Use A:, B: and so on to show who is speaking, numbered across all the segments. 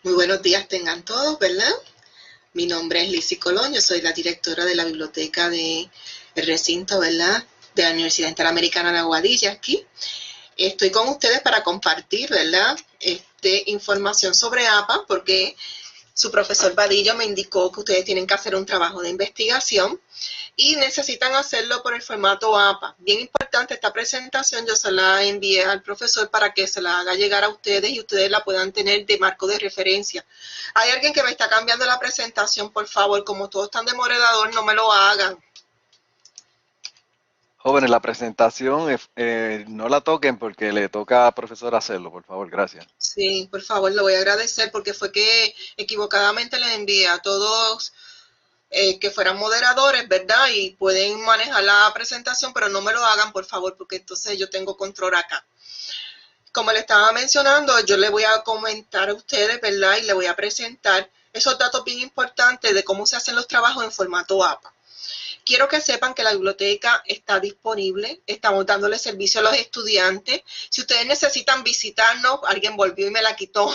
A: Muy buenos días tengan todos, ¿verdad? Mi nombre es Lizzy Colón, yo soy la directora de la biblioteca del recinto, ¿verdad? De la Universidad Interamericana de Aguadilla aquí. Estoy con ustedes para compartir, ¿verdad? Información sobre APA, porque su profesor Vadillo me indicó que ustedes tienen que hacer un trabajo de investigación y necesitan hacerlo por el formato APA. Bien importante esta presentación, yo se la envié al profesor para que se la haga llegar a ustedes y ustedes la puedan tener de marco de referencia. Hay alguien que me está cambiando la presentación, por favor, como todos están de moderador, no me lo hagan.
B: Jóvenes, la presentación no la toquen porque le toca al profesor hacerlo, por favor, gracias.
A: Sí, por favor, lo voy a agradecer porque fue que equivocadamente les envié a todos que fueran moderadores, ¿verdad? Y pueden manejar la presentación, pero no me lo hagan, por favor, porque entonces yo tengo control acá. Como le estaba mencionando, yo le voy a comentar a ustedes, ¿verdad? Y le voy a presentar esos datos bien importantes de cómo se hacen los trabajos en formato APA. Quiero que sepan que la biblioteca está disponible, estamos dándole servicio a los estudiantes. Si ustedes necesitan visitarnos, alguien volvió y me la quitó.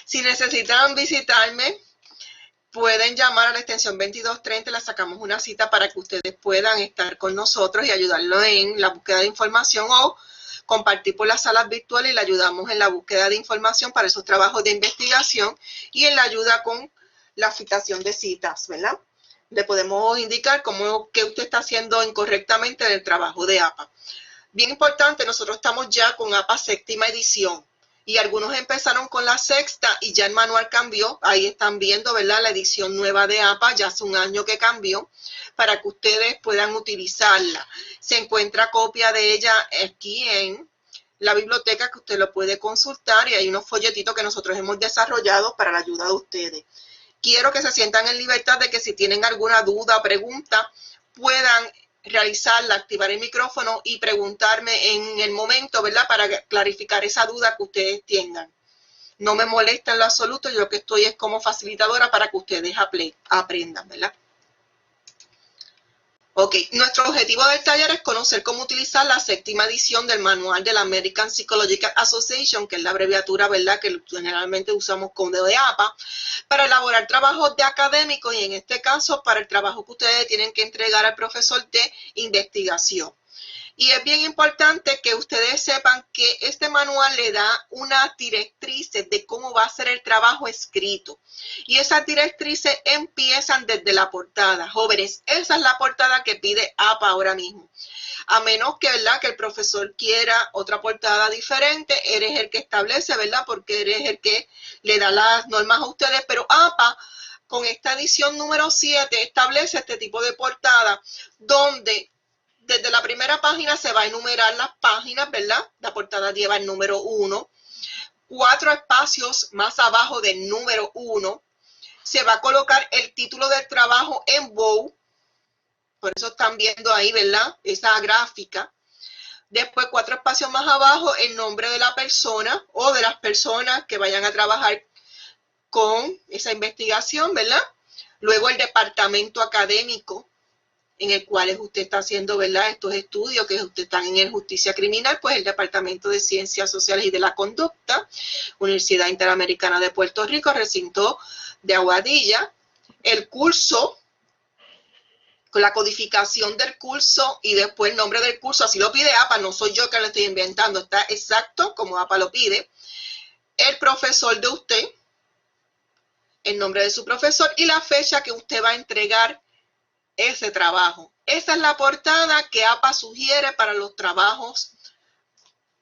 A: Si necesitan visitarme, pueden llamar a la extensión 2230, le sacamos una cita para que ustedes puedan estar con nosotros y ayudarlo en la búsqueda de información o compartir por las salas virtuales y le ayudamos en la búsqueda de información para esos trabajos de investigación y en la ayuda con la fijación de citas, ¿verdad? Le podemos indicar cómo que usted está haciendo incorrectamente en el trabajo de APA. Bien importante, nosotros estamos ya con APA séptima edición y algunos empezaron con la sexta y ya el manual cambió. Ahí están viendo, ¿verdad? La edición nueva de APA, ya hace un año que cambió, para que ustedes puedan utilizarla. Se encuentra copia de ella aquí en la biblioteca que usted lo puede consultar y hay unos folletitos que nosotros hemos desarrollado para la ayuda de ustedes. Quiero que se sientan en libertad de que si tienen alguna duda o pregunta puedan realizarla, activar el micrófono y preguntarme en el momento, ¿verdad? Para clarificar esa duda que ustedes tengan. No me molesta en lo absoluto, yo lo que estoy es como facilitadora para que ustedes aprendan, ¿verdad? Ok, nuestro objetivo del taller es conocer cómo utilizar la séptima edición del manual de la American Psychological Association, que es la abreviatura, ¿verdad?, que generalmente usamos como de APA, para elaborar trabajos de académicos y en este caso para el trabajo que ustedes tienen que entregar al profesor de investigación. Y es bien importante que ustedes sepan que este manual le da unas directrices de cómo va a ser el trabajo escrito. Y esas directrices empiezan desde la portada. Jóvenes, esa es la portada que pide APA ahora mismo. A menos que, ¿verdad?, que el profesor quiera otra portada diferente, eres el que establece, ¿verdad?, porque eres el que le da las normas a ustedes, pero APA con esta edición número 7 establece este tipo de portada donde desde la primera página se va a enumerar las páginas, ¿verdad? La portada lleva el número 1. 4 espacios más abajo del número 1 se va a colocar el título del trabajo en bold. Por eso están viendo ahí, ¿verdad? Esa gráfica. Después, 4 espacios más abajo, el nombre de la persona o de las personas que vayan a trabajar con esa investigación, ¿verdad? Luego, el departamento académico en el cual usted está haciendo, ¿verdad?, estos estudios que usted está en el justicia criminal, pues el Departamento de Ciencias Sociales y de la Conducta, Universidad Interamericana de Puerto Rico, recinto de Aguadilla, el curso, con la codificación del curso y después el nombre del curso, así lo pide APA, no soy yo que lo estoy inventando, está exacto como APA lo pide, el profesor de usted, el nombre de su profesor y la fecha que usted va a entregar ese trabajo. Esa es la portada que APA sugiere para los trabajos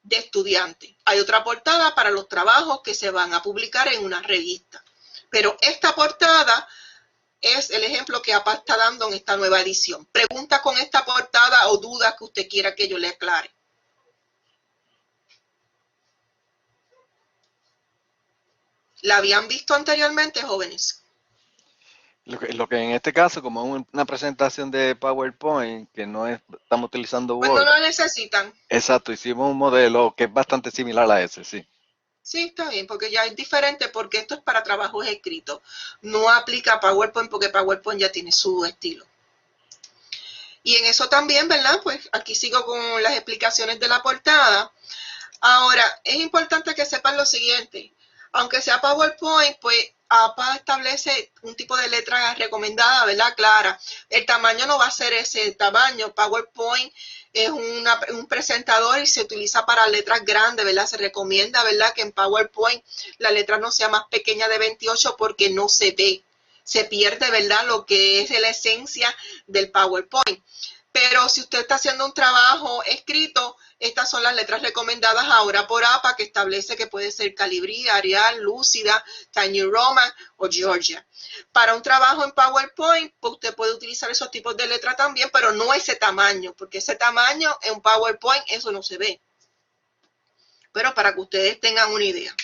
A: de estudiantes. Hay otra portada para los trabajos que se van a publicar en una revista. Pero esta portada es el ejemplo que APA está dando en esta nueva edición. Pregunta con esta portada o dudas que usted quiera que yo le aclare. ¿La habían visto anteriormente, jóvenes?
B: Lo que en este caso, como es una presentación de PowerPoint, que no estamos utilizando
A: Pues no
B: Word,
A: lo necesitan.
B: exacto, hicimos un modelo que es bastante similar a ese, sí.
A: Sí, está bien, porque ya es diferente, porque esto es para trabajos escritos. No aplica a PowerPoint porque PowerPoint ya tiene su estilo. Y en eso también, ¿verdad? Pues aquí sigo con las explicaciones de la portada. Ahora, es importante que sepan lo siguiente. Aunque sea PowerPoint, pues APA establece un tipo de letra recomendada, ¿verdad? Clara. El tamaño no va a ser ese tamaño. PowerPoint es un presentador y se utiliza para letras grandes, ¿verdad? Se recomienda, ¿verdad? Que en PowerPoint la letra no sea más pequeña de 28 porque no se ve. Se pierde, ¿verdad? Lo que es la esencia del PowerPoint. Pero si usted está haciendo un trabajo escrito, estas son las letras recomendadas ahora por APA, que establece que puede ser Calibri, Arial, Lúcida, Tiny Roman o Georgia. Para un trabajo en PowerPoint, pues usted puede utilizar esos tipos de letras también, pero no ese tamaño, porque ese tamaño en PowerPoint eso no se ve. Pero para que ustedes tengan una idea.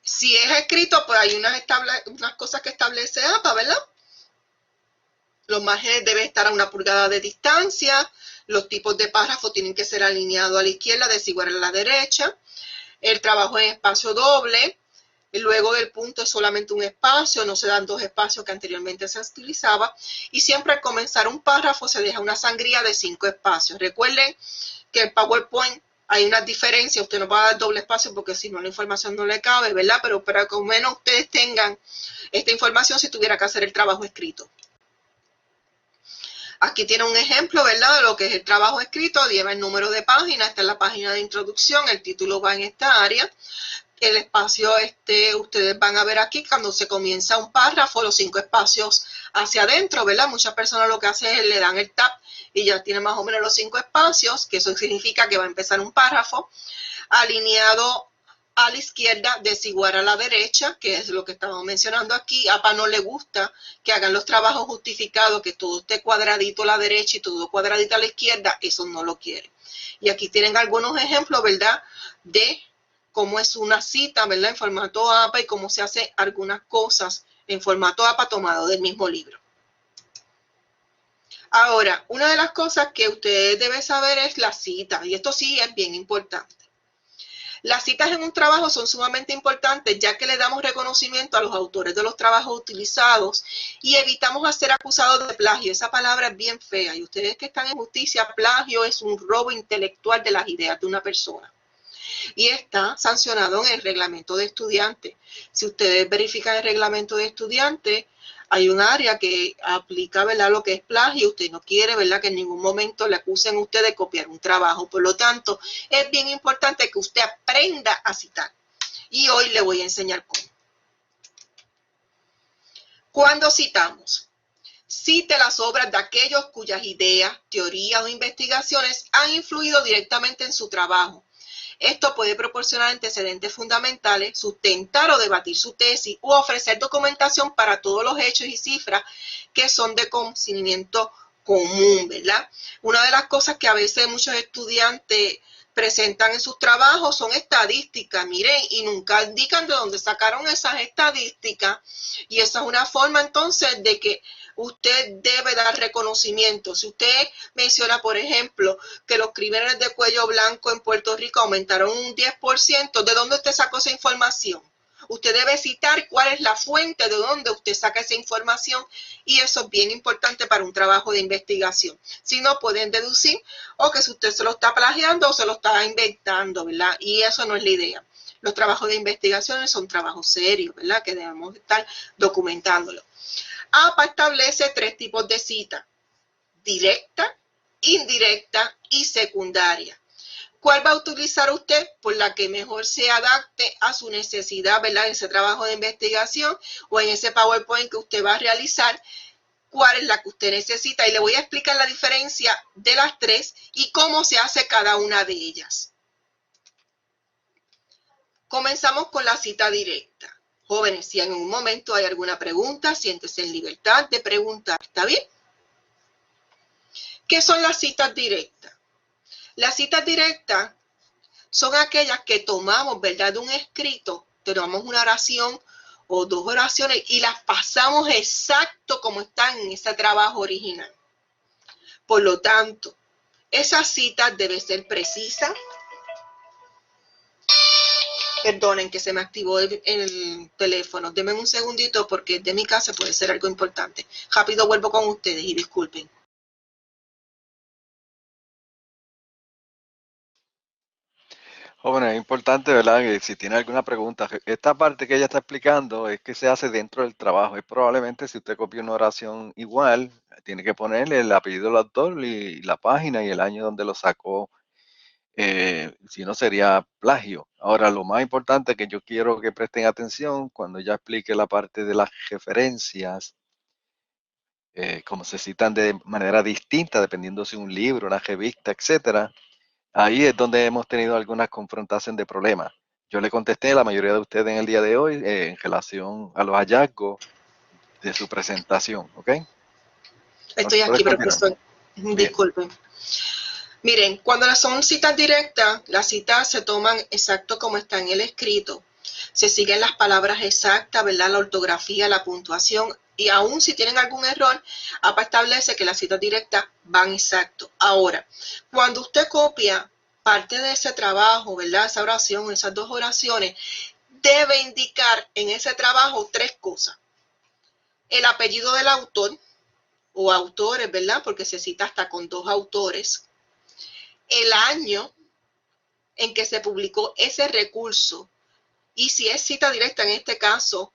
A: Si es escrito, pues hay unas cosas que establece APA, ¿verdad? Los márgenes deben estar a 1 pulgada de distancia. Los tipos de párrafos tienen que ser alineados a la izquierda, desigual a la derecha. El trabajo en espacio doble. Luego del punto es solamente un espacio, no se dan 2 espacios que anteriormente se utilizaba. Y siempre al comenzar un párrafo se deja una sangría de 5 espacios. Recuerden que en PowerPoint hay unas diferencias. Usted no va a dar doble espacio porque si no la información no le cabe, ¿verdad? Pero para que al menos ustedes tengan esta información si tuviera que hacer el trabajo escrito. Aquí tiene un ejemplo, ¿verdad?, de lo que es el trabajo escrito. Lleva el número de página, esta es la página de introducción, el título va en esta área. El espacio, ustedes van a ver aquí cuando se comienza un párrafo, los 5 espacios hacia adentro, ¿verdad? Muchas personas lo que hacen es le dan el tab y ya tiene más o menos los 5 espacios, que eso significa que va a empezar un párrafo alineado a la izquierda, desigual a la derecha, que es lo que estamos mencionando aquí. A APA no le gusta que hagan los trabajos justificados, que todo esté cuadradito a la derecha y todo cuadradito a la izquierda, eso no lo quiere. Y aquí tienen algunos ejemplos, ¿verdad?, de cómo es una cita, ¿verdad?, en formato APA y cómo se hace algunas cosas en formato APA tomado del mismo libro. Ahora, una de las cosas que usted debe saber es la cita, y esto sí es bien importante. Las citas en un trabajo son sumamente importantes ya que le damos reconocimiento a los autores de los trabajos utilizados y evitamos ser acusados de plagio. Esa palabra es bien fea y ustedes que están en justicia, plagio es un robo intelectual de las ideas de una persona y está sancionado en el reglamento de estudiantes. Si ustedes verifican el reglamento de estudiantes, hay un área que aplica, ¿verdad?, lo que es plagio. Usted no quiere, ¿verdad?, que en ningún momento le acusen a usted de copiar un trabajo. Por lo tanto, es bien importante que usted aprenda a citar. Y hoy le voy a enseñar cómo. ¿Cuándo citamos? Cite las obras de aquellos cuyas ideas, teorías o investigaciones han influido directamente en su trabajo. Esto puede proporcionar antecedentes fundamentales, sustentar o debatir su tesis u ofrecer documentación para todos los hechos y cifras que son de conocimiento común, ¿verdad? Una de las cosas que a veces muchos estudiantes presentan en sus trabajos son estadísticas, miren, y nunca indican de dónde sacaron esas estadísticas, y esa es una forma entonces de que usted debe dar reconocimiento. Si usted menciona, por ejemplo, que los crímenes de cuello blanco en Puerto Rico aumentaron un 10%, ¿de dónde usted sacó esa información? Usted debe citar cuál es la fuente de donde usted saca esa información y eso es bien importante para un trabajo de investigación. Si no, pueden deducir o que si usted se lo está plagiando o se lo está inventando, ¿verdad? Y eso no es la idea. Los trabajos de investigación son trabajos serios, ¿verdad?, que debemos estar documentándolo. APA establece 3 tipos de cita: directa, indirecta y secundaria. ¿Cuál va a utilizar usted? Por la que mejor se adapte a su necesidad, ¿verdad?, en ese trabajo de investigación o en ese PowerPoint que usted va a realizar. ¿Cuál es la que usted necesita? Y le voy a explicar la diferencia de las 3 y cómo se hace cada una de ellas. Comenzamos con la cita directa. Jóvenes, si en un momento hay alguna pregunta, siéntese en libertad de preguntar, ¿está bien? ¿Qué son las citas directas? Las citas directas son aquellas que tomamos, ¿verdad?, de un escrito, tomamos una oración o 2 oraciones y las pasamos exacto como están en ese trabajo original. Por lo tanto, esa cita debe ser precisa. Perdonen que se me activó el teléfono. Denme un segundito porque de mi casa puede ser algo importante. Rápido vuelvo con ustedes y disculpen.
B: Jóvenes, es importante, ¿verdad? Que si tiene alguna pregunta, esta parte que ella está explicando es que se hace dentro del trabajo. Y probablemente si usted copia una oración igual, tiene que ponerle el apellido del autor y la página y el año donde lo sacó. Si no sería plagio. Ahora, lo más importante que yo quiero que presten atención cuando ella explique la parte de las referencias, como se citan de manera distinta, dependiendo si un libro, una revista, etcétera. Ahí es donde hemos tenido algunas confrontaciones de problemas. Yo le contesté a la mayoría de ustedes en el día de hoy en relación a los hallazgos de su presentación, ¿ok?
A: Estoy
B: Entonces, puedes
A: aquí,
B: continuar.
A: profesor.
B: Bien.
A: Disculpen. Miren, cuando son citas directas, las citas se toman exacto como está en el escrito. Se siguen las palabras exactas, ¿verdad? La ortografía, la puntuación. Y aún si tienen algún error, APA establece que las citas directas van exacto. Ahora, cuando usted copia parte de ese trabajo, ¿verdad? Esa oración, esas dos oraciones, debe indicar en ese trabajo tres cosas. El apellido del autor o autores, ¿verdad? Porque se cita hasta con dos autores. El año en que se publicó ese recurso y si es cita directa en este caso,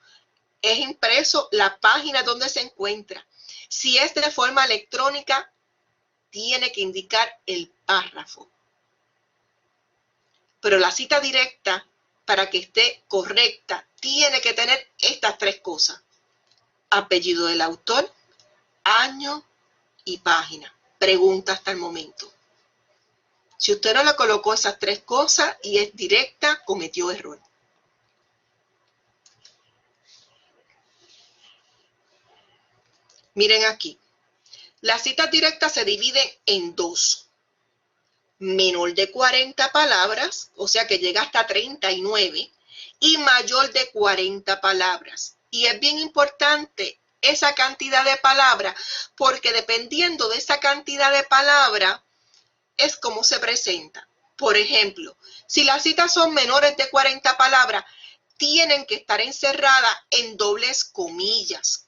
A: es impreso la página donde se encuentra. Si es de forma electrónica, tiene que indicar el párrafo. Pero la cita directa, para que esté correcta, tiene que tener estas tres cosas. Apellido del autor, año y página. Pregunta hasta el momento. Si usted no le colocó esas tres cosas y es directa, cometió error. Miren aquí. Las citas directas se dividen en dos. Menor de 40 palabras, o sea que llega hasta 39, y mayor de 40 palabras. Y es bien importante esa cantidad de palabras, porque dependiendo de esa cantidad de palabras, es como se presenta. Por ejemplo, si las citas son menores de 40 palabras, tienen que estar encerradas en dobles comillas.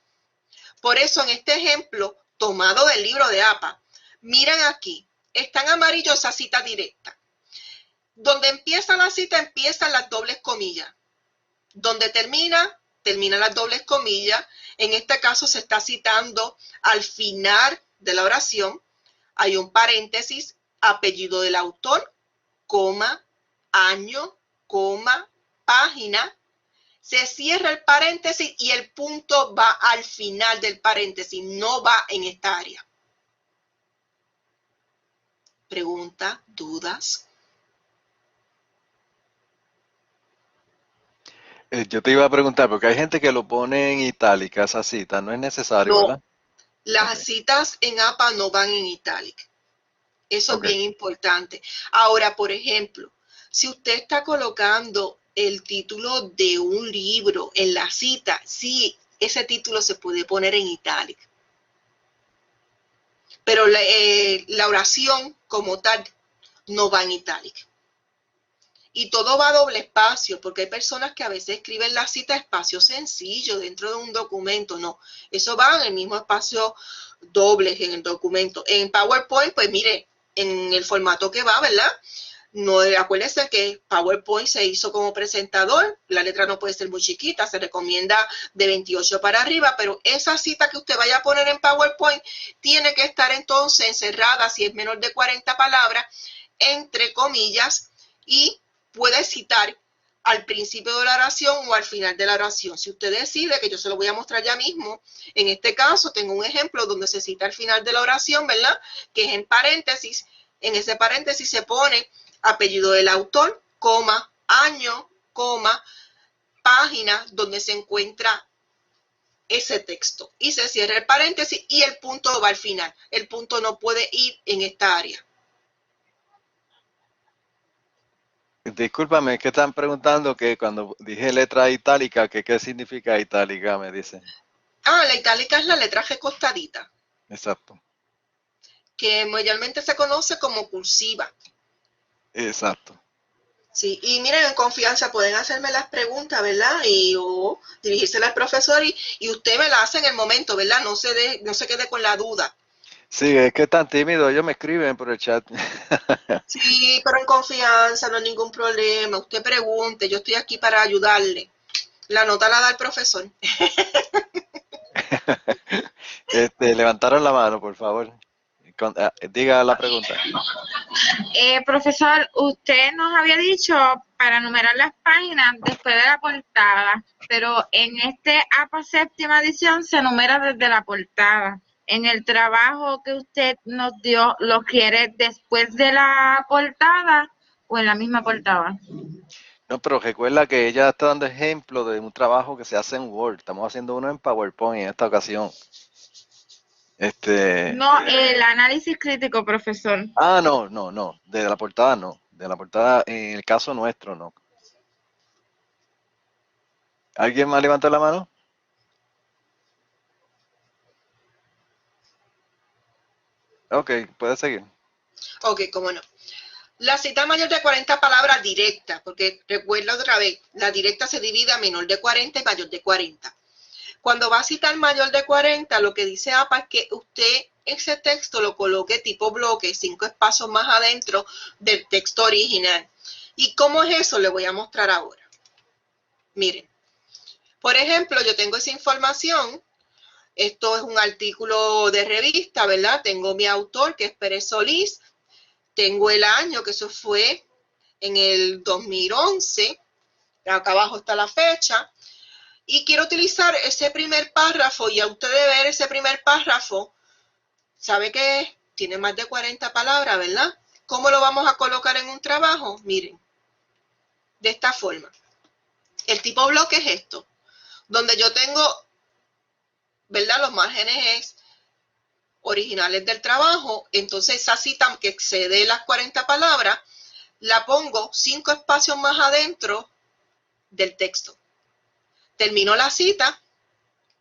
A: Por eso en este ejemplo, tomado del libro de APA, miren aquí, está en amarillo esa cita directa. Donde empieza la cita, empiezan las dobles comillas. Donde termina, terminan las dobles comillas. En este caso se está citando al final de la oración. Hay un paréntesis, apellido del autor, coma, año, coma, página. Se cierra el paréntesis y el punto va al final del paréntesis, no va en esta área. Pregunta, dudas.
B: Yo te iba a preguntar, porque hay gente que lo pone en itálica, esa cita, no es necesario,
A: No,
B: ¿verdad? Ok,
A: las citas en APA no van en itálico. Eso es
B: ok.
A: bien importante. Ahora, por ejemplo, si usted está colocando el título de un libro en la cita, sí, ese título se puede poner en itálico. Pero la oración como tal no va en itálico. Y todo va a doble espacio, porque hay personas que a veces escriben la cita espacio sencillo dentro de un documento. No, eso va en el mismo espacio doble en el documento. En PowerPoint, pues mire, en el formato que va, ¿verdad? No, acuérdense que PowerPoint se hizo como presentador, la letra no puede ser muy chiquita, se recomienda de 28 para arriba, pero esa cita que usted vaya a poner en PowerPoint tiene que estar entonces encerrada, si es menor de 40 palabras, entre comillas, y puede citar al principio de la oración o al final de la oración. Si usted decide, que yo se lo voy a mostrar ya mismo, en este caso tengo un ejemplo donde se cita al final de la oración, ¿verdad? Que es en paréntesis. En ese paréntesis se pone apellido del autor, coma, año, coma, página donde se encuentra ese texto. Y se cierra el paréntesis y el punto va al final. El punto no puede ir en esta área.
B: Discúlpame, es que están preguntando que cuando dije letra itálica, que qué significa itálica, me dicen.
A: La itálica es la letra recostadita,
B: Exacto,
A: que mayormente se conoce como cursiva.
B: exacto.
A: Sí, y miren, en confianza pueden hacerme las preguntas, ¿verdad? O dirigirse al profesor y usted me la hace en el momento, ¿verdad? No se quede con la duda.
B: Sí, es que están tímidos, ellos me escriben por el chat.
A: Sí, pero en confianza, no hay ningún problema. Usted pregunte, yo estoy aquí para ayudarle. La nota la da el profesor.
B: Levantaron la mano, por favor. Diga la pregunta.
C: Profesor, usted nos había dicho para numerar las páginas después de la portada, pero en este APA séptima edición se numera desde la portada. En el trabajo que usted nos dio, ¿lo quiere después de la portada o en la misma portada?
B: No, pero recuerda que ella está dando ejemplo de un trabajo que se hace en Word. Estamos haciendo uno en PowerPoint en esta ocasión. Este,
C: No, el análisis crítico, profesor.
B: no, no, no. De la portada no. De la portada, en el caso nuestro, no. ¿Alguien más levantó la mano? Ok, puede seguir.
A: Ok, cómo no. La cita mayor de 40 palabras directa, porque recuerda otra vez, la directa se divide a menor de 40 y mayor de 40. Cuando va a citar mayor de 40, lo que dice APA es que usted ese texto lo coloque tipo bloque, 5 espacios más adentro del texto original. ¿Y cómo es eso? Le voy a mostrar ahora. Miren, por ejemplo, yo tengo esa información. Esto es un artículo de revista, ¿verdad? Tengo mi autor, que es Pérez Solís. Tengo el año, que eso fue en el 2011. Acá abajo está la fecha. Y quiero utilizar ese primer párrafo, y a usted de ver ese primer párrafo, sabe que tiene más de 40 palabras, ¿verdad? ¿Cómo lo vamos a colocar en un trabajo? Miren, de esta forma. El tipo bloque es esto, donde yo tengo, ¿verdad? Los márgenes originales del trabajo. Entonces esa cita que excede las 40 palabras, la pongo 5 espacios más adentro del texto. Termino la cita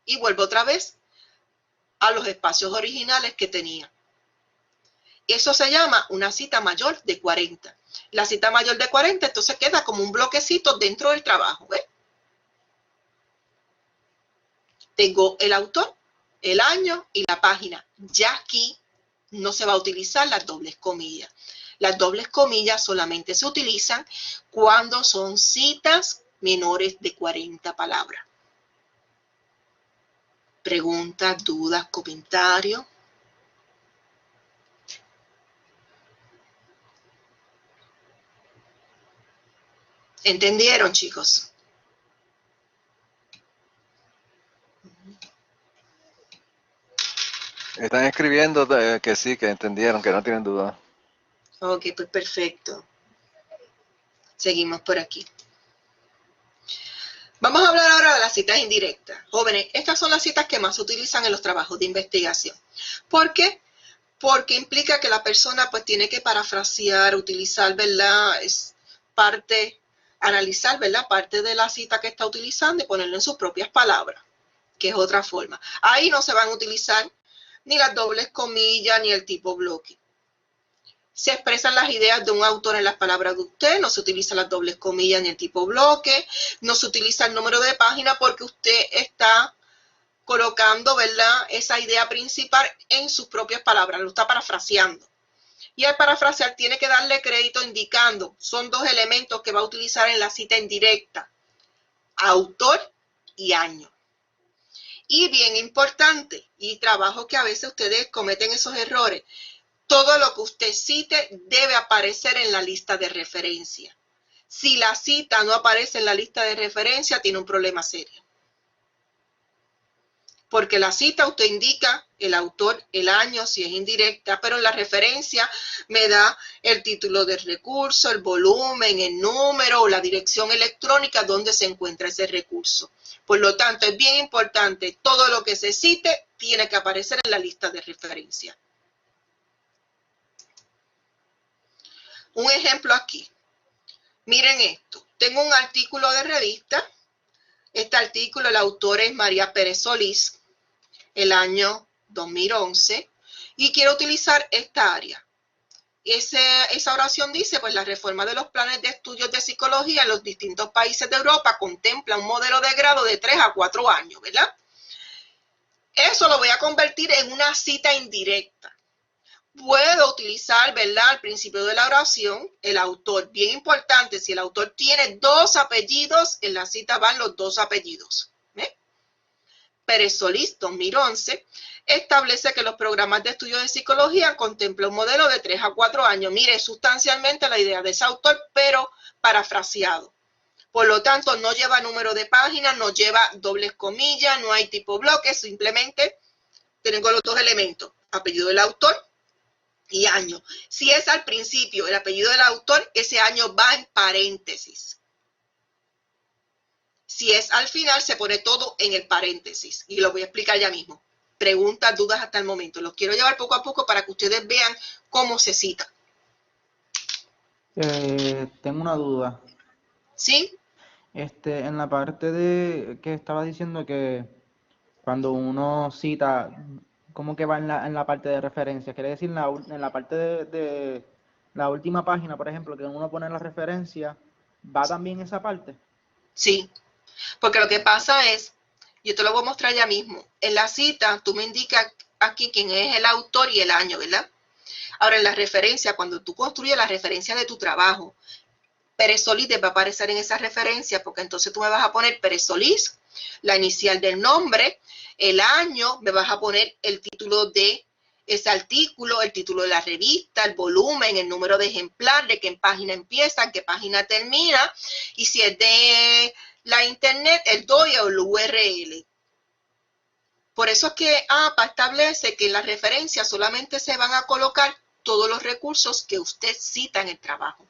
A: y vuelvo otra vez a los espacios originales que tenía. Eso se llama una cita mayor de 40. La cita mayor de 40 entonces queda como un bloquecito dentro del trabajo. ¿Ves? Tengo el autor, el año y la página. Ya aquí no se va a utilizar las dobles comillas. Las dobles comillas solamente se utilizan cuando son citas menores de 40 palabras. Preguntas, dudas, comentarios. ¿Entendieron, chicos?
B: Están escribiendo que sí, que entendieron, que no tienen duda.
A: Ok, pues perfecto. Seguimos por aquí. Vamos a hablar ahora de las citas indirectas. Jóvenes, estas son las citas que más se utilizan en los trabajos de investigación. ¿Por qué? Porque implica que la persona pues tiene que parafrasear, utilizar, ¿verdad? Es parte, analizar, ¿verdad? Parte de la cita que está utilizando y ponerlo en sus propias palabras, que es otra forma. Ahí no se van a utilizar ni las dobles comillas ni el tipo bloque. Se expresan las ideas de un autor en las palabras de usted, no se utilizan las dobles comillas ni el tipo bloque, no se utiliza el número de página porque usted está colocando, ¿verdad?, esa idea principal en sus propias palabras, lo está parafraseando. Y al parafrasear tiene que darle crédito indicando, son dos elementos que va a utilizar en la cita indirecta, autor y año. Y bien importante, y trabajo que a veces ustedes cometen esos errores, todo lo que usted cite debe aparecer en la lista de referencia. Si la cita no aparece en la lista de referencia, tiene un problema serio. Porque la cita usted indica el autor, el año, si es indirecta, pero en la referencia me da el título del recurso, el volumen, el número o la dirección electrónica donde se encuentra ese recurso. Por lo tanto, es bien importante, todo lo que se cite tiene que aparecer en la lista de referencia. Un ejemplo aquí. Miren esto. Tengo un artículo de revista. Este artículo, el autor es María Pérez Solís, el año 2011, y quiero utilizar esta área. Esa oración dice, pues la reforma de los planes de estudios de psicología en los distintos países de Europa contempla un modelo de grado de 3 a 4 años, ¿verdad? Eso lo voy a convertir en una cita indirecta. puedo utilizar, ¿verdad? Al principio de la oración, el autor. Bien importante, si el autor tiene 2 apellidos, en la cita van los 2 apellidos. Pérez Solís, 2011, establece que los programas de estudio de psicología contemplan un modelo de 3 a 4 años. Mire, sustancialmente la idea de ese autor, pero parafraseado. Por lo tanto, no lleva número de páginas, no lleva dobles comillas, no hay tipo bloque, simplemente tengo los 2 elementos, apellido del autor y año. Si es al principio el apellido del autor, ese año va en paréntesis. Si es al final, se pone todo en el paréntesis. Y lo voy a explicar ya mismo. Preguntas, dudas hasta el momento. Los quiero llevar poco a poco para que ustedes vean cómo se cita.
D: Tengo una duda.
A: ¿Sí?
D: En la parte de que estaba diciendo que cuando uno cita, ¿cómo que va en la parte de referencia? Quiere decir en la parte de la última página, por ejemplo, que uno pone la referencia, ¿va también esa parte?
A: Sí. Porque lo que pasa es, yo te lo voy a mostrar ya mismo. En la cita, tú me indicas aquí quién es el autor y el año, ¿verdad? Ahora, en la referencia, cuando tú construyes la referencia de tu trabajo, Pérez Solís te va a aparecer en esa referencia, porque entonces tú me vas a poner Pérez Solís, la inicial del nombre, el año, me vas a poner el título de ese artículo, el título de la revista, el volumen, el número de ejemplar, de qué página empieza, en qué página termina, y si es de la internet, el DOI o el URL. Por eso es que APA establece que en la referencia solamente se van a colocar todos los recursos que usted cita en el trabajo.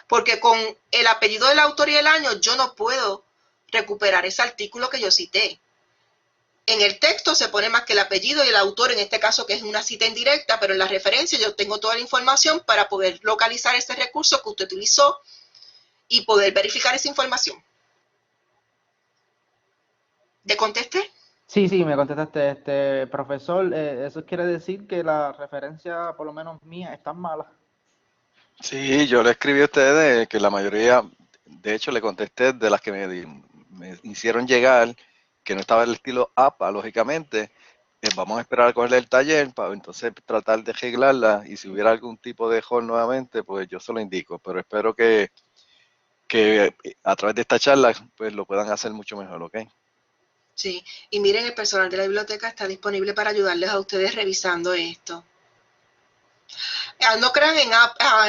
A: Porque con el apellido del autor y el año yo no puedo recuperar ese artículo que yo cité. En el texto se pone más que el apellido y el autor, en este caso que es una cita indirecta, pero en la referencia yo tengo toda la información para poder localizar ese recurso que usted utilizó y poder verificar esa información. ¿Te contesté?
D: Sí, me contestaste, profesor, eso quiere decir que la referencia, por lo menos mía, es tan mala.
B: Sí, yo le escribí a ustedes que la mayoría, de hecho le contesté de las que me hicieron llegar, que no estaba el estilo APA, lógicamente. Vamos a esperar a cogerle el taller para entonces tratar de arreglarla y si hubiera algún tipo de error nuevamente, pues yo se lo indico. Pero espero que a través de esta charla pues lo puedan hacer mucho mejor, ¿ok?
A: Sí, y miren, el personal de la biblioteca está disponible para ayudarles a ustedes revisando esto. No crean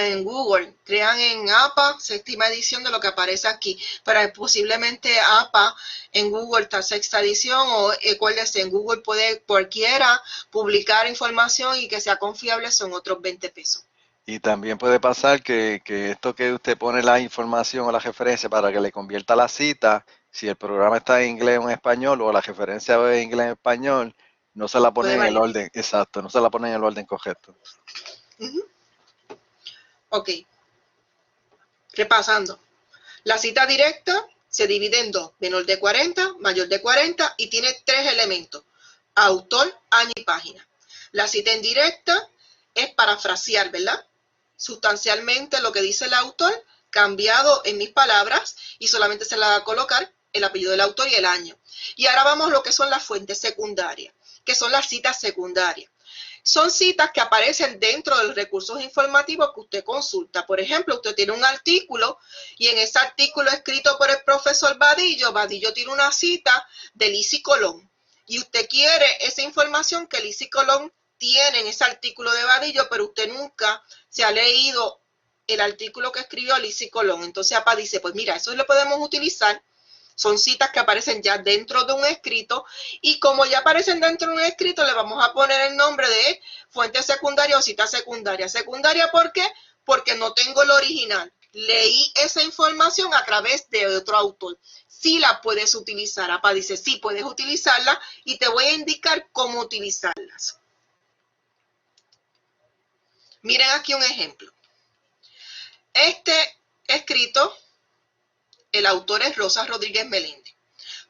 A: en Google, crean en APA, séptima edición de lo que aparece aquí, pero posiblemente APA en Google está sexta edición o acuérdense, en Google puede cualquiera publicar información y que sea confiable son otros 20 pesos.
B: Y también puede pasar que esto que usted pone la información o la referencia para que le convierta la cita, si el programa está en inglés o en español o la referencia es en inglés o en español, no se la pone en el orden, exacto, no se la pone en el orden correcto.
A: Ok, repasando. La cita directa se divide en 2, menor de 40, mayor de 40 y tiene 3 elementos, autor, año y página. La cita indirecta es parafrasear, ¿verdad? Sustancialmente lo que dice el autor, cambiado en mis palabras y solamente se le va a colocar el apellido del autor y el año. Y ahora vamos a lo que son las fuentes secundarias, que son las citas secundarias. Son citas que aparecen dentro de los recursos informativos que usted consulta. Por ejemplo, usted tiene un artículo y en ese artículo escrito por el profesor Vadillo tiene una cita de Lizzy Colón. Y usted quiere esa información que Lizzy Colón tiene en ese artículo de Vadillo, pero usted nunca se ha leído el artículo que escribió Lizzy Colón. Entonces APA dice, pues mira, eso lo podemos utilizar. Son citas que aparecen ya dentro de un escrito y como ya aparecen dentro de un escrito le vamos a poner el nombre de fuente secundaria o cita secundaria. ¿Secundaria por qué? Porque no tengo el original. Leí esa información a través de otro autor. Sí la puedes utilizar. APA dice, sí puedes utilizarla y te voy a indicar cómo utilizarlas. Miren aquí un ejemplo. Este escrito, el autor es Rosa Rodríguez Meléndez.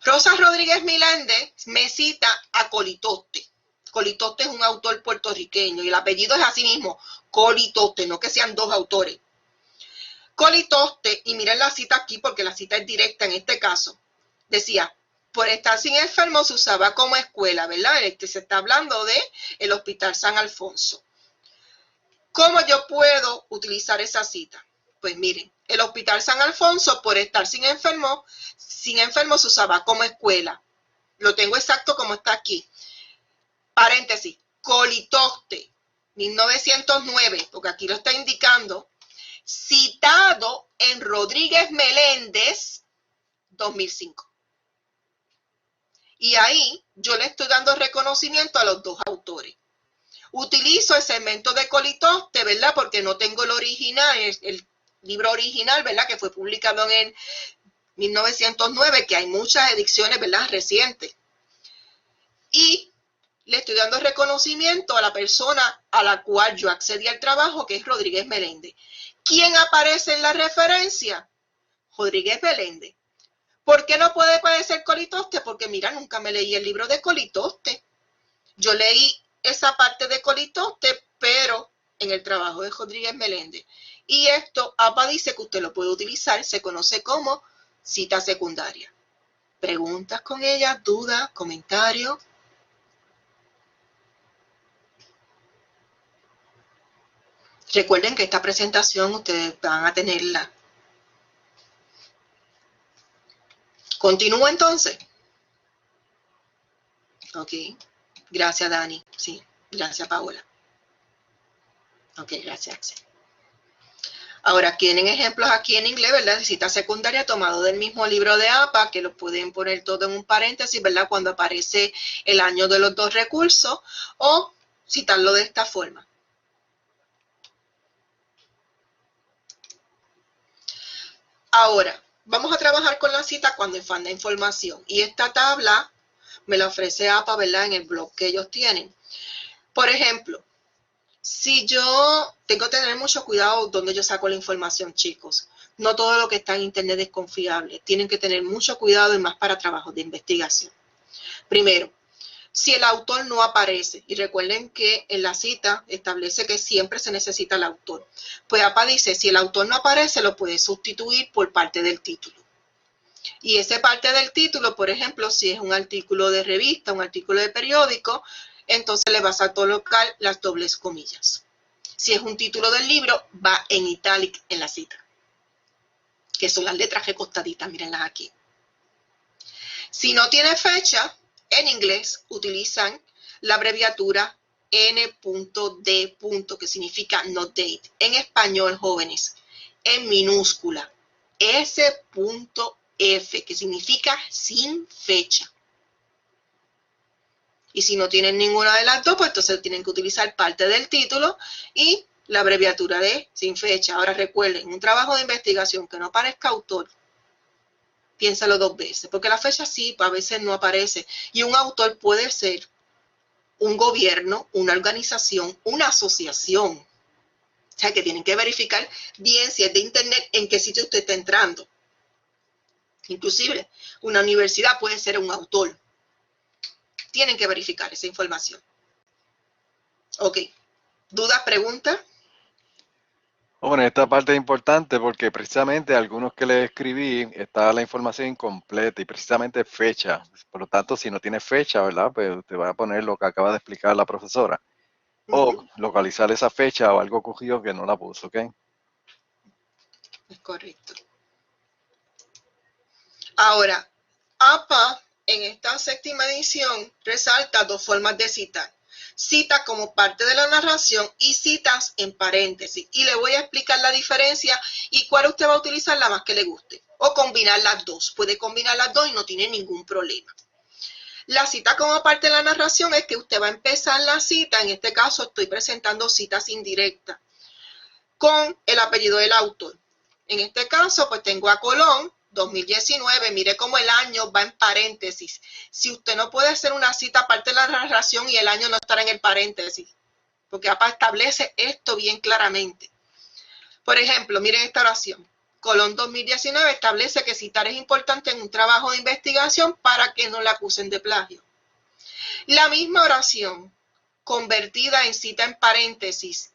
A: Rosa Rodríguez Meléndez me cita a Colitoste. Colitoste es un autor puertorriqueño y el apellido es así mismo, Colitoste, no que sean 2 autores. Colitoste, y miren la cita aquí porque la cita es directa en este caso, decía, por estar sin enfermo se usaba como escuela, ¿verdad? Se está hablando de el Hospital San Alfonso. ¿Cómo yo puedo utilizar esa cita? Pues miren, el Hospital San Alfonso, por estar sin enfermos, se usaba como escuela. Lo tengo exacto como está aquí. Paréntesis, Colitoste, 1909, porque aquí lo está indicando, citado en Rodríguez Meléndez, 2005. Y ahí yo le estoy dando reconocimiento a los dos autores. Utilizo el segmento de Colitoste, ¿verdad? Porque no tengo el original, el libro original, ¿verdad? Que fue publicado en 1909, que hay muchas ediciones, ¿verdad? Recientes. Y le estoy dando reconocimiento a la persona a la cual yo accedí al trabajo, que es Rodríguez Meléndez. ¿Quién aparece en la referencia? Rodríguez Meléndez. ¿Por qué no puede aparecer Colitoste? Porque mira, nunca me leí el libro de Colitoste. Yo leí esa parte de Colitoste, pero en el trabajo de Rodríguez Meléndez. Y esto, APA dice que usted lo puede utilizar, se conoce como cita secundaria. ¿Preguntas con ella? ¿Dudas? ¿Comentarios? Recuerden que esta presentación ustedes van a tenerla. ¿Continúo entonces? Ok. Gracias, Dani. Sí. Gracias, Paola. Ok, gracias, Axel. Ahora, tienen ejemplos aquí en inglés, ¿verdad? De cita secundaria tomado del mismo libro de APA, que lo pueden poner todo en un paréntesis, ¿verdad? Cuando aparece el año de los dos recursos, o citarlo de esta forma. Ahora, vamos a trabajar con la cita cuando falta información. Y esta tabla me la ofrece APA, ¿verdad? En el blog que ellos tienen. Por ejemplo, si yo tengo que tener mucho cuidado donde yo saco la información, chicos. No todo lo que está en internet es confiable. Tienen que tener mucho cuidado y más para trabajos de investigación. Primero, si el autor no aparece, y recuerden que en la cita establece que siempre se necesita el autor, pues APA dice, si el autor no aparece, lo puede sustituir por parte del título. Y esa parte del título, por ejemplo, si es un artículo de revista, un artículo de periódico, entonces le vas a colocar las dobles comillas. Si es un título del libro, va en italic en la cita, que son las letras recostaditas, mírenlas aquí. Si no tiene fecha, en inglés utilizan la abreviatura N.D. que significa not date. En español, jóvenes, en minúscula, S.F, que significa sin fecha. Y si no tienen ninguna de las dos, pues entonces tienen que utilizar parte del título y la abreviatura de sin fecha. Ahora recuerden, un trabajo de investigación que no parezca autor, piénsalo dos veces, porque la fecha sí, a veces no aparece. Y un autor puede ser un gobierno, una organización, una asociación. O sea, que tienen que verificar bien si es de internet, en qué sitio usted está entrando. Inclusive, una universidad puede ser un autor. Tienen que verificar esa información. Ok. ¿Dudas, preguntas?
B: Bueno, esta parte es importante porque precisamente algunos que le escribí está la información incompleta y precisamente fecha. Por lo tanto, si no tiene fecha, ¿verdad? Pues te va a poner lo que acaba de explicar la profesora. O localizar esa fecha o algo ocurrido que no la puso, ¿ok?
A: Es correcto. Ahora, APA en esta séptima edición resalta dos formas de citar. Cita como parte de la narración y citas en paréntesis. Y le voy a explicar la diferencia y cuál usted va a utilizar la más que le guste. O combinar las dos. Puede combinar las dos y no tiene ningún problema. La cita como parte de la narración es que usted va a empezar la cita. En este caso estoy presentando citas indirectas con el apellido del autor. En este caso, pues tengo a Colón, 2019, mire cómo el año va en paréntesis. Si usted no puede hacer una cita aparte de la narración y el año no estará en el paréntesis, porque APA establece esto bien claramente. Por ejemplo, miren esta oración. Colón 2019 establece que citar es importante en un trabajo de investigación para que no le acusen de plagio. La misma oración, convertida en cita en paréntesis,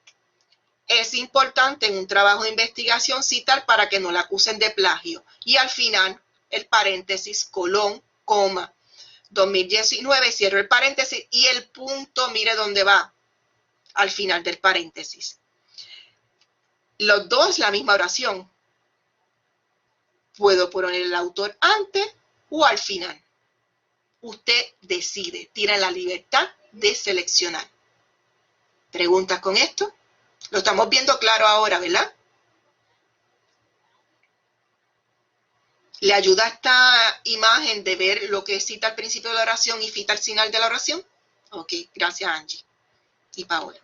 A: es importante en un trabajo de investigación citar para que no la acusen de plagio. Y al final, el paréntesis, colón, coma. 2019, cierro el paréntesis y el punto, mire dónde va, al final del paréntesis. los dos la misma oración. Puedo poner el autor antes o al final. Usted decide, tiene la libertad de seleccionar. ¿Preguntas con esto? Lo estamos viendo claro ahora, ¿verdad? ¿Le ayuda esta imagen de ver lo que cita al principio de la oración y cita al final de la oración? Ok, gracias Angie y Paola.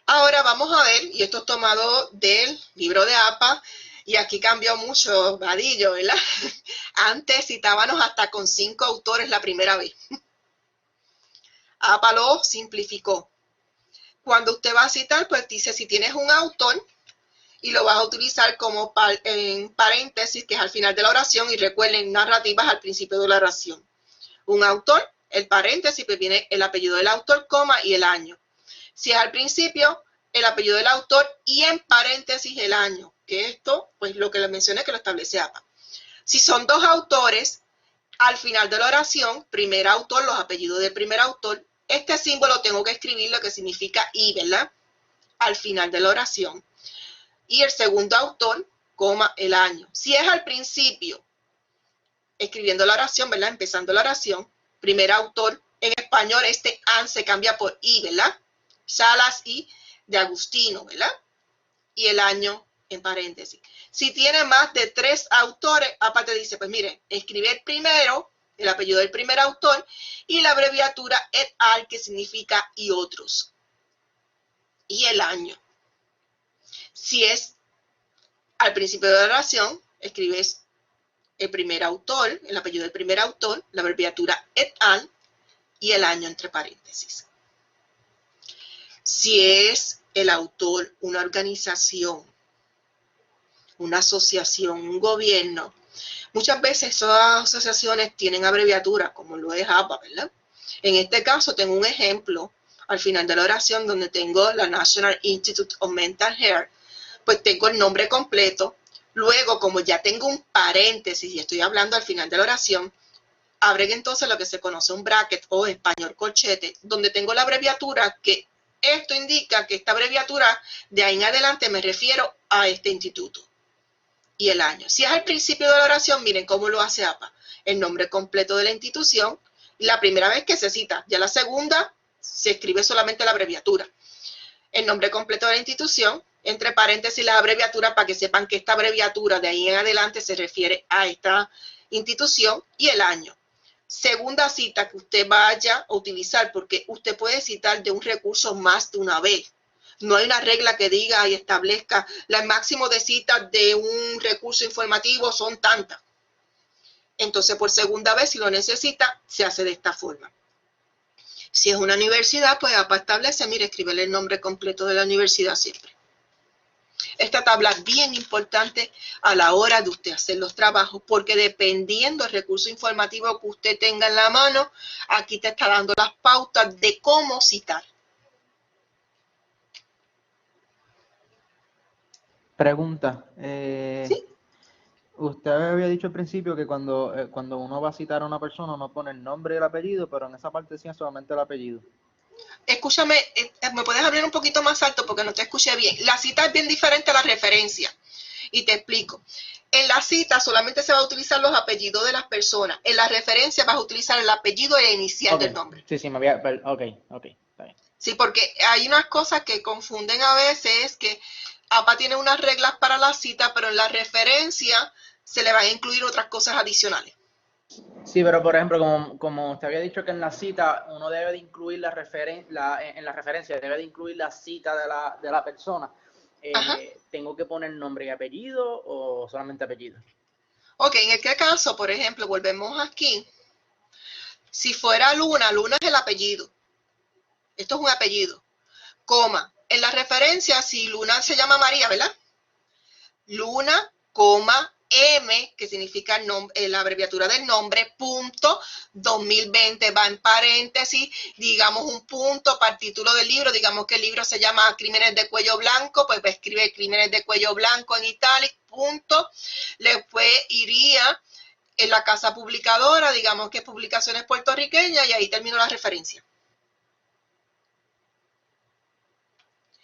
A: Ahora vamos a ver, y esto es tomado del libro de APA, y aquí cambió mucho Vadillo, ¿verdad? Antes citábamos hasta con 5 autores la primera vez. APA lo simplificó. Cuando usted va a citar, pues dice si tienes un autor y lo vas a utilizar como en paréntesis, que es al final de la oración, y recuerden, narrativas al principio de la oración. Un autor, el paréntesis, pues viene el apellido del autor, coma y el año. Si es al principio, el apellido del autor y en paréntesis el año, que esto, pues lo que les mencioné que lo establece APA. Si son dos autores, al final de la oración, primer autor, los apellidos del primer autor, este símbolo tengo que escribir lo que significa y, ¿verdad? Al final de la oración. Y el segundo autor, coma, el año. Si es al principio, escribiendo la oración, ¿verdad? Empezando la oración, primer autor, en español este an se cambia por i, ¿verdad? Salas y de Agustino, ¿verdad? Y el año en paréntesis. Si tiene más de 3 autores, aparte dice, pues mire, escribe el primero, el apellido del primer autor, y la abreviatura et al, que significa y otros. Y el año. Si es al principio de la oración, escribes el primer autor, el apellido del primer autor, la abreviatura et al, y el año entre paréntesis. Si es el autor una organización, una asociación, un gobierno, muchas veces esas asociaciones tienen abreviaturas, como lo es APA, ¿verdad? En este caso tengo un ejemplo al final de la oración donde tengo la National Institute of Mental Health, pues tengo el nombre completo. Luego, como ya tengo un paréntesis y estoy hablando al final de la oración, abren entonces lo que se conoce un bracket o español corchete, donde tengo la abreviatura, que esto indica que esta abreviatura de ahí en adelante me refiero a este instituto. Y el año. Si es al principio de la oración, miren cómo lo hace APA. El nombre completo de la institución, la primera vez que se cita. Ya la segunda se escribe solamente la abreviatura. El nombre completo de la institución, entre paréntesis la abreviatura, para que sepan que esta abreviatura de ahí en adelante se refiere a esta institución, y el año. Segunda cita que usted vaya a utilizar, porque usted puede citar de un recurso más de una vez. No hay una regla que diga y establezca el máximo de citas de un recurso informativo son tantas. Entonces, por segunda vez, si lo necesita, se hace de esta forma. Si es una universidad, pues APA establece, mire, escríbele el nombre completo de la universidad siempre. Esta tabla es bien importante a la hora de usted hacer los trabajos, porque dependiendo del recurso informativo que usted tenga en la mano, aquí te está dando las pautas de cómo citar.
D: Pregunta.
A: ¿Sí?
D: Usted había dicho al principio que cuando uno va a citar a una persona, uno pone el nombre y el apellido, pero en esa parte decía solamente el apellido.
A: Escúchame, ¿me puedes hablar un poquito más alto porque no te escuché bien? La cita es bien diferente a la referencia. Y te explico. En la cita solamente se va a utilizar los apellidos de las personas. En la referencia vas a utilizar el apellido e inicial del nombre.
D: Sí, me había... Ok, está bien.
A: Sí, porque hay unas cosas que confunden a veces, que APA tiene unas reglas para la cita, pero en la referencia se le van a incluir otras cosas adicionales.
D: Sí, pero por ejemplo, como usted había dicho que en la cita uno debe de incluir en la referencia debe de incluir la cita de la persona. ¿Tengo que poner nombre y apellido o solamente apellido?
A: Ok, en este caso, por ejemplo, volvemos aquí. Si fuera Luna, Luna es el apellido. Esto es un apellido. Coma. En la referencia, si Luna se llama María, ¿verdad? Luna, coma, M, que significa la abreviatura del nombre, punto, 2020, va en paréntesis, digamos un punto para el título del libro, digamos que el libro se llama Crímenes de Cuello Blanco, pues va a escribir Crímenes de Cuello Blanco en itálico, punto, después iría en la casa publicadora, digamos que es Publicaciones Puertorriqueñas, y ahí termino la referencia.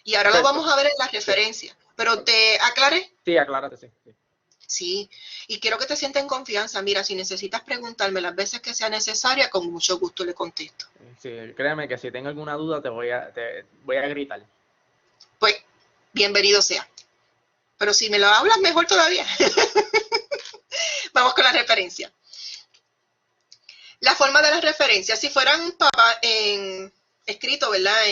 A: Y ahora lo
D: Perfecto.
A: vamos a ver en las referencias. Pero te aclaré.
D: Sí, aclárate, sí.
A: Sí, y quiero que te sientas en confianza. Mira, si necesitas preguntarme las veces que sea necesaria, con mucho gusto le contesto.
D: Sí, créeme que si tengo alguna duda te voy a gritar.
A: Pues, bienvenido sea. Pero si me lo hablas, mejor todavía. Vamos con la referencia. La forma de las referencias, si fueran escrito, ¿verdad?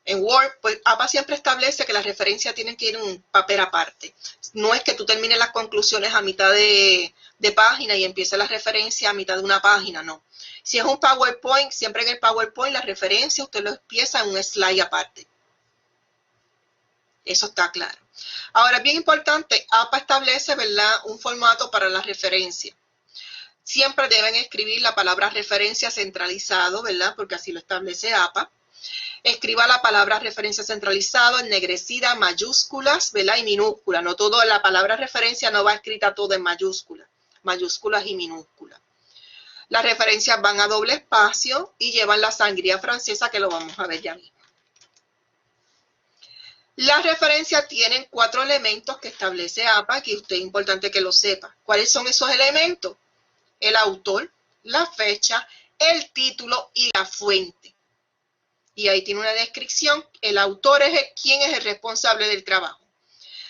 A: En Word, pues APA siempre establece que las referencias tienen que ir en un papel aparte. No es que tú termines las conclusiones a mitad de página y empieces la referencia a mitad de una página, no. Si es un PowerPoint, siempre en el PowerPoint la referencia usted lo empieza en un slide aparte. Eso está claro. Ahora, bien importante, APA establece, ¿verdad?, un formato para la referencia. Siempre deben escribir la palabra referencia centralizado, ¿verdad?, porque así lo establece APA. Escriba la palabra referencia centralizado, ennegrecida, mayúsculas, ¿verdad?, y minúsculas. No todo, la palabra referencia no va escrita todo en mayúsculas, mayúsculas y minúsculas. Las referencias van a doble espacio y llevan la sangría francesa, que lo vamos a ver ya mismo. Las referencias tienen 4 elementos que establece APA, que usted es importante que lo sepa. ¿Cuáles son esos elementos? El autor, la fecha, el título y la fuente. Y ahí tiene una descripción. El autor es quién es el responsable del trabajo.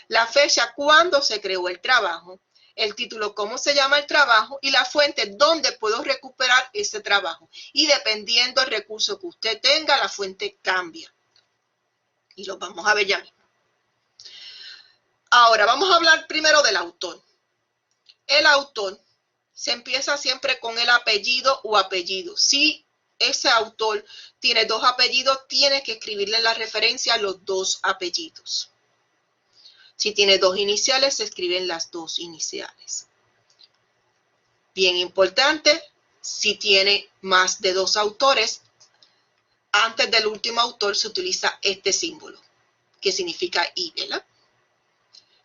A: La fecha, cuándo se creó el trabajo. El título, cómo se llama el trabajo. Y la fuente, dónde puedo recuperar ese trabajo. Y dependiendo del recurso que usted tenga, la fuente cambia. Y lo vamos a ver ya mismo. Ahora, vamos a hablar primero del autor. El autor se empieza siempre con el apellido o apellido. Si ese autor tiene 2 apellidos, tiene que escribirle en la referencia los 2 apellidos. Si tiene 2 iniciales, se escriben las 2 iniciales. Bien importante, si tiene más de 2 autores, antes del último autor se utiliza este símbolo, que significa I, ¿verdad?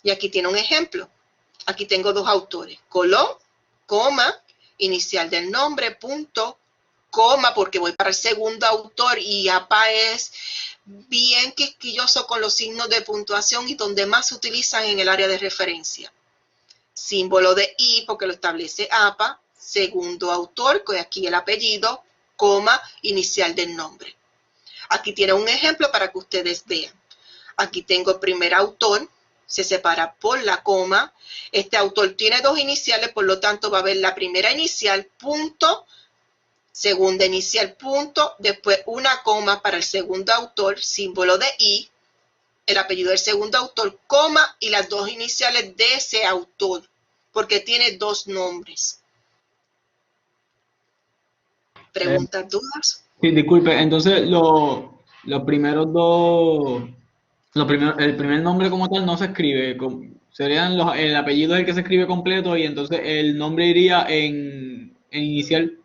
A: Y aquí tiene un ejemplo. Aquí tengo 2 autores, Colón, coma, inicial del nombre, punto, coma, porque voy para el segundo autor y APA es bien quisquilloso con los signos de puntuación y donde más se utilizan en el área de referencia. Símbolo de I, porque lo establece APA, segundo autor, que aquí el apellido, coma, inicial del nombre. Aquí tiene un ejemplo para que ustedes vean. Aquí tengo el primer autor, se separa por la coma. Este autor tiene 2 iniciales, por lo tanto va a haber la primera inicial, punto, segunda inicial, punto, después una coma para el segundo autor, símbolo de I, el apellido del segundo autor, coma y las 2 iniciales de ese autor, porque tiene 2 nombres. ¿Preguntas, dudas?
E: Sí, disculpe, entonces los primeros dos, el primer nombre como tal no se escribe, serían el apellido es el que se escribe completo y entonces el nombre iría en inicial.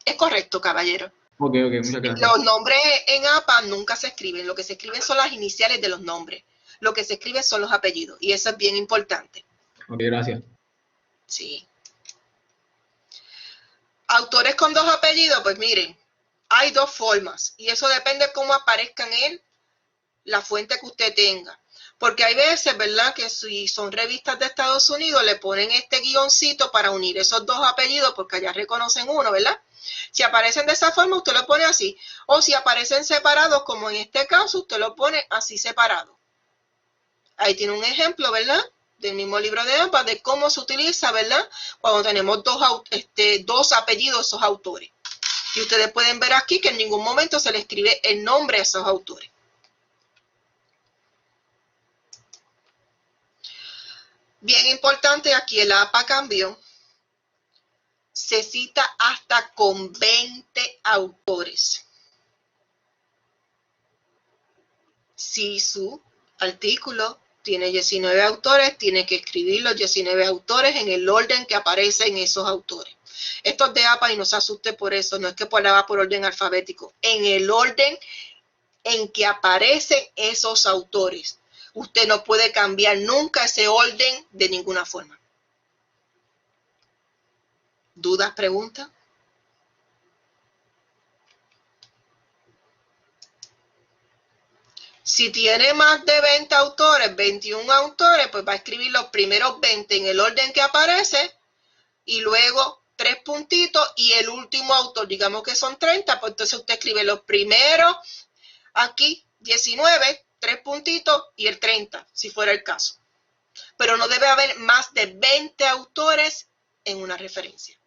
A: Es correcto, caballero.
E: Ok, muchas gracias.
A: Los nombres en APA nunca se escriben, lo que se escriben son las iniciales de los nombres, lo que se escribe son los apellidos y eso es bien importante.
E: Ok, gracias.
A: Sí. Autores con 2 apellidos, pues miren, hay 2 formas y eso depende cómo aparezcan en la fuente que usted tenga. Porque hay veces, ¿verdad?, que si son revistas de Estados Unidos le ponen este guioncito para unir esos 2 apellidos porque allá reconocen uno, ¿verdad? Si aparecen de esa forma, usted lo pone así. O si aparecen separados, como en este caso, usted lo pone así separado. Ahí tiene un ejemplo, ¿verdad?, del mismo libro de APA, de cómo se utiliza, ¿verdad?, cuando tenemos 2 apellidos esos autores. Y ustedes pueden ver aquí que en ningún momento se le escribe el nombre a esos autores. Bien importante, aquí el APA cambió. Se cita hasta con 20 autores. Si su artículo tiene 19 autores, tiene que escribir los 19 autores en el orden que aparecen esos autores. Esto es de APA y no se asuste por eso, no es que va por orden alfabético, en el orden en que aparecen esos autores. Usted no puede cambiar nunca ese orden de ninguna forma. ¿Dudas, preguntas? Si tiene más de 20 autores, 21 autores, pues va a escribir los primeros 20 en el orden que aparece y luego 3 puntitos y el último autor, digamos que son 30, pues entonces usted escribe los primeros aquí 19, 3 puntitos y el 30, si fuera el caso. Pero no debe haber más de 20 autores en una referencia.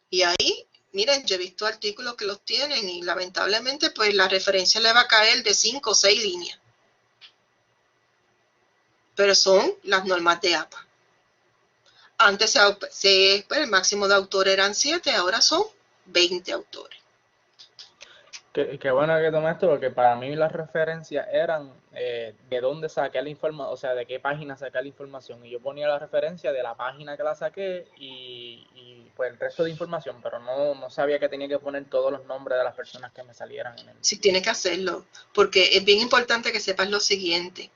A: Y ahí, miren, yo he visto artículos que los tienen y lamentablemente pues la referencia le va a caer de 5 o 6 líneas. Pero son las normas de APA. Antes el máximo de autores eran 7, ahora son 20 autores.
D: Qué bueno que tomaste esto, porque para mí las referencias eran de dónde saqué la información, o sea, de qué página saqué la información. Y yo ponía la referencia de la página que la saqué y pues el resto de información, pero no sabía que tenía que poner todos los nombres de las personas que me salieran en el...
A: Sí, tiene que hacerlo, porque es bien importante que sepas lo siguiente.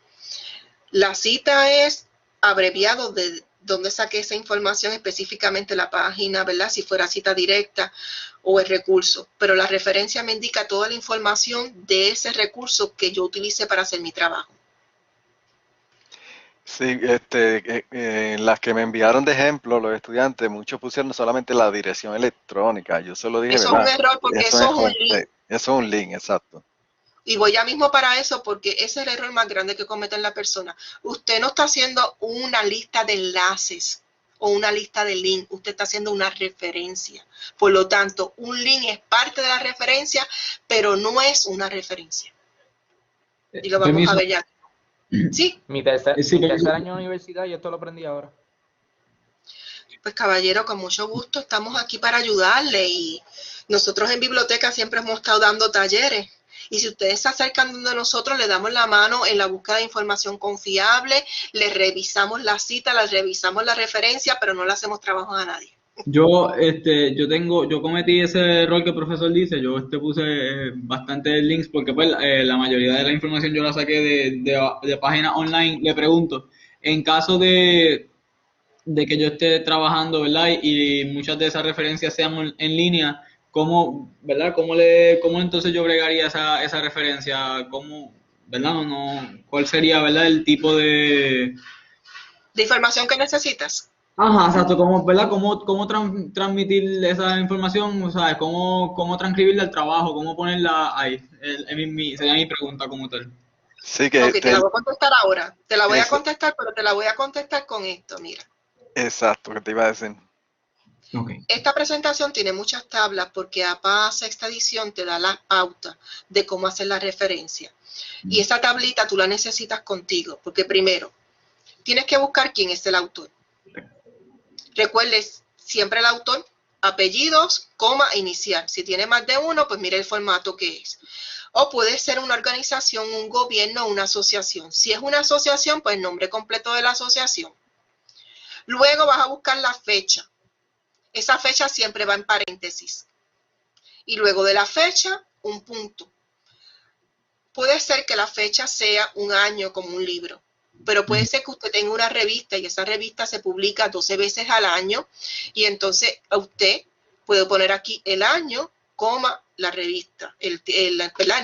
A: La cita es abreviado de dónde saqué esa información, específicamente la página, ¿verdad? Si fuera cita directa o el recurso. Pero la referencia me indica toda la información de ese recurso que yo utilicé para hacer mi trabajo.
B: Sí, en las que me enviaron de ejemplo los estudiantes, muchos pusieron solamente la dirección electrónica. Yo se lo dije,
A: Eso
B: ¿verdad?
A: es un error porque eso es un link.
B: Eso es un link, exacto.
A: Y voy ya mismo para eso porque ese es el error más grande que cometen la persona. Usted no está haciendo una lista de enlaces o una lista de links, usted está haciendo una referencia. Por lo tanto, un link es parte de la referencia, pero no es una referencia. Y lo vamos a ver ya. ¿Sí?
D: Mi tercer año de universidad y esto lo aprendí ahora.
A: Pues caballero, con mucho gusto estamos aquí para ayudarle y nosotros en biblioteca siempre hemos estado dando talleres. Y si ustedes se acercan de nosotros, le damos la mano en la búsqueda de información confiable, le revisamos la cita, le revisamos la referencia, pero no le hacemos trabajo a nadie.
E: Yo cometí ese error que el profesor dice, yo puse bastantes links porque pues la mayoría de la información yo la saqué de páginas online. Le pregunto, en caso de que yo esté trabajando, ¿verdad? Y muchas de esas referencias sean en línea, ¿cómo, verdad? ¿Cómo entonces yo agregaría esa referencia? ¿Cómo, verdad? ¿Cuál sería, verdad, el tipo de
A: información que necesitas?
E: Ajá, exacto, ¿verdad? ¿Cómo transmitir esa información? O sea, ¿cómo transcribirla al trabajo? ¿Cómo ponerla ahí? Sería mi pregunta como tal.
B: Sí, que
A: Ok, te la voy a contestar ahora. Te la voy a contestar, pero te la voy a contestar con esto, mira.
B: Exacto, que te iba a decir.
E: Okay.
A: Esta presentación tiene muchas tablas porque APA sexta edición te da las pautas de cómo hacer la referencia. Y esa tablita tú la necesitas contigo, porque primero, tienes que buscar quién es el autor. Recuerdes siempre el autor, apellidos, coma, inicial. Si tiene más de uno, pues mire el formato que es. O puede ser una organización, un gobierno, una asociación. Si es una asociación, pues el nombre completo de la asociación. Luego vas a buscar la fecha. Esa fecha siempre va en paréntesis. Y luego de la fecha, un punto. Puede ser que la fecha sea un año como un libro, pero puede ser que usted tenga una revista y esa revista se publica 12 veces al año y entonces usted puede poner aquí el año, coma, la revista, el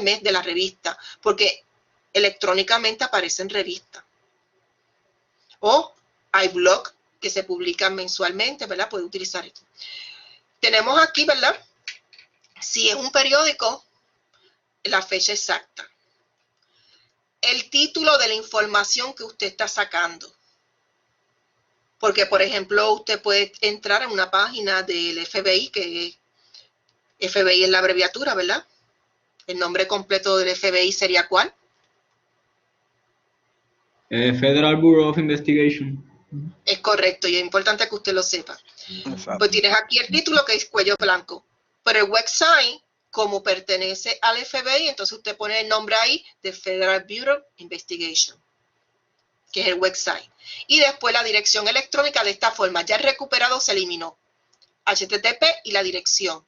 A: mes de la revista, porque electrónicamente aparece en revista. O hay blogs que se publican mensualmente, ¿verdad? Puede utilizar esto. Tenemos aquí, ¿verdad? Si es un periódico, la fecha exacta. El título de la información que usted está sacando. Porque, por ejemplo, usted puede entrar en una página del FBI, que FBI es la abreviatura, ¿verdad? El nombre completo del FBI sería ¿cuál?
E: Federal Bureau of Investigation.
A: Es correcto y es importante que usted lo sepa.
B: Exacto.
A: Pues tienes aquí el título que es cuello blanco. Pero el website, como pertenece al FBI, entonces usted pone el nombre ahí de Federal Bureau of Investigation, que es el website. Y después la dirección electrónica de esta forma. Ya el recuperado se eliminó. HTTP y la dirección.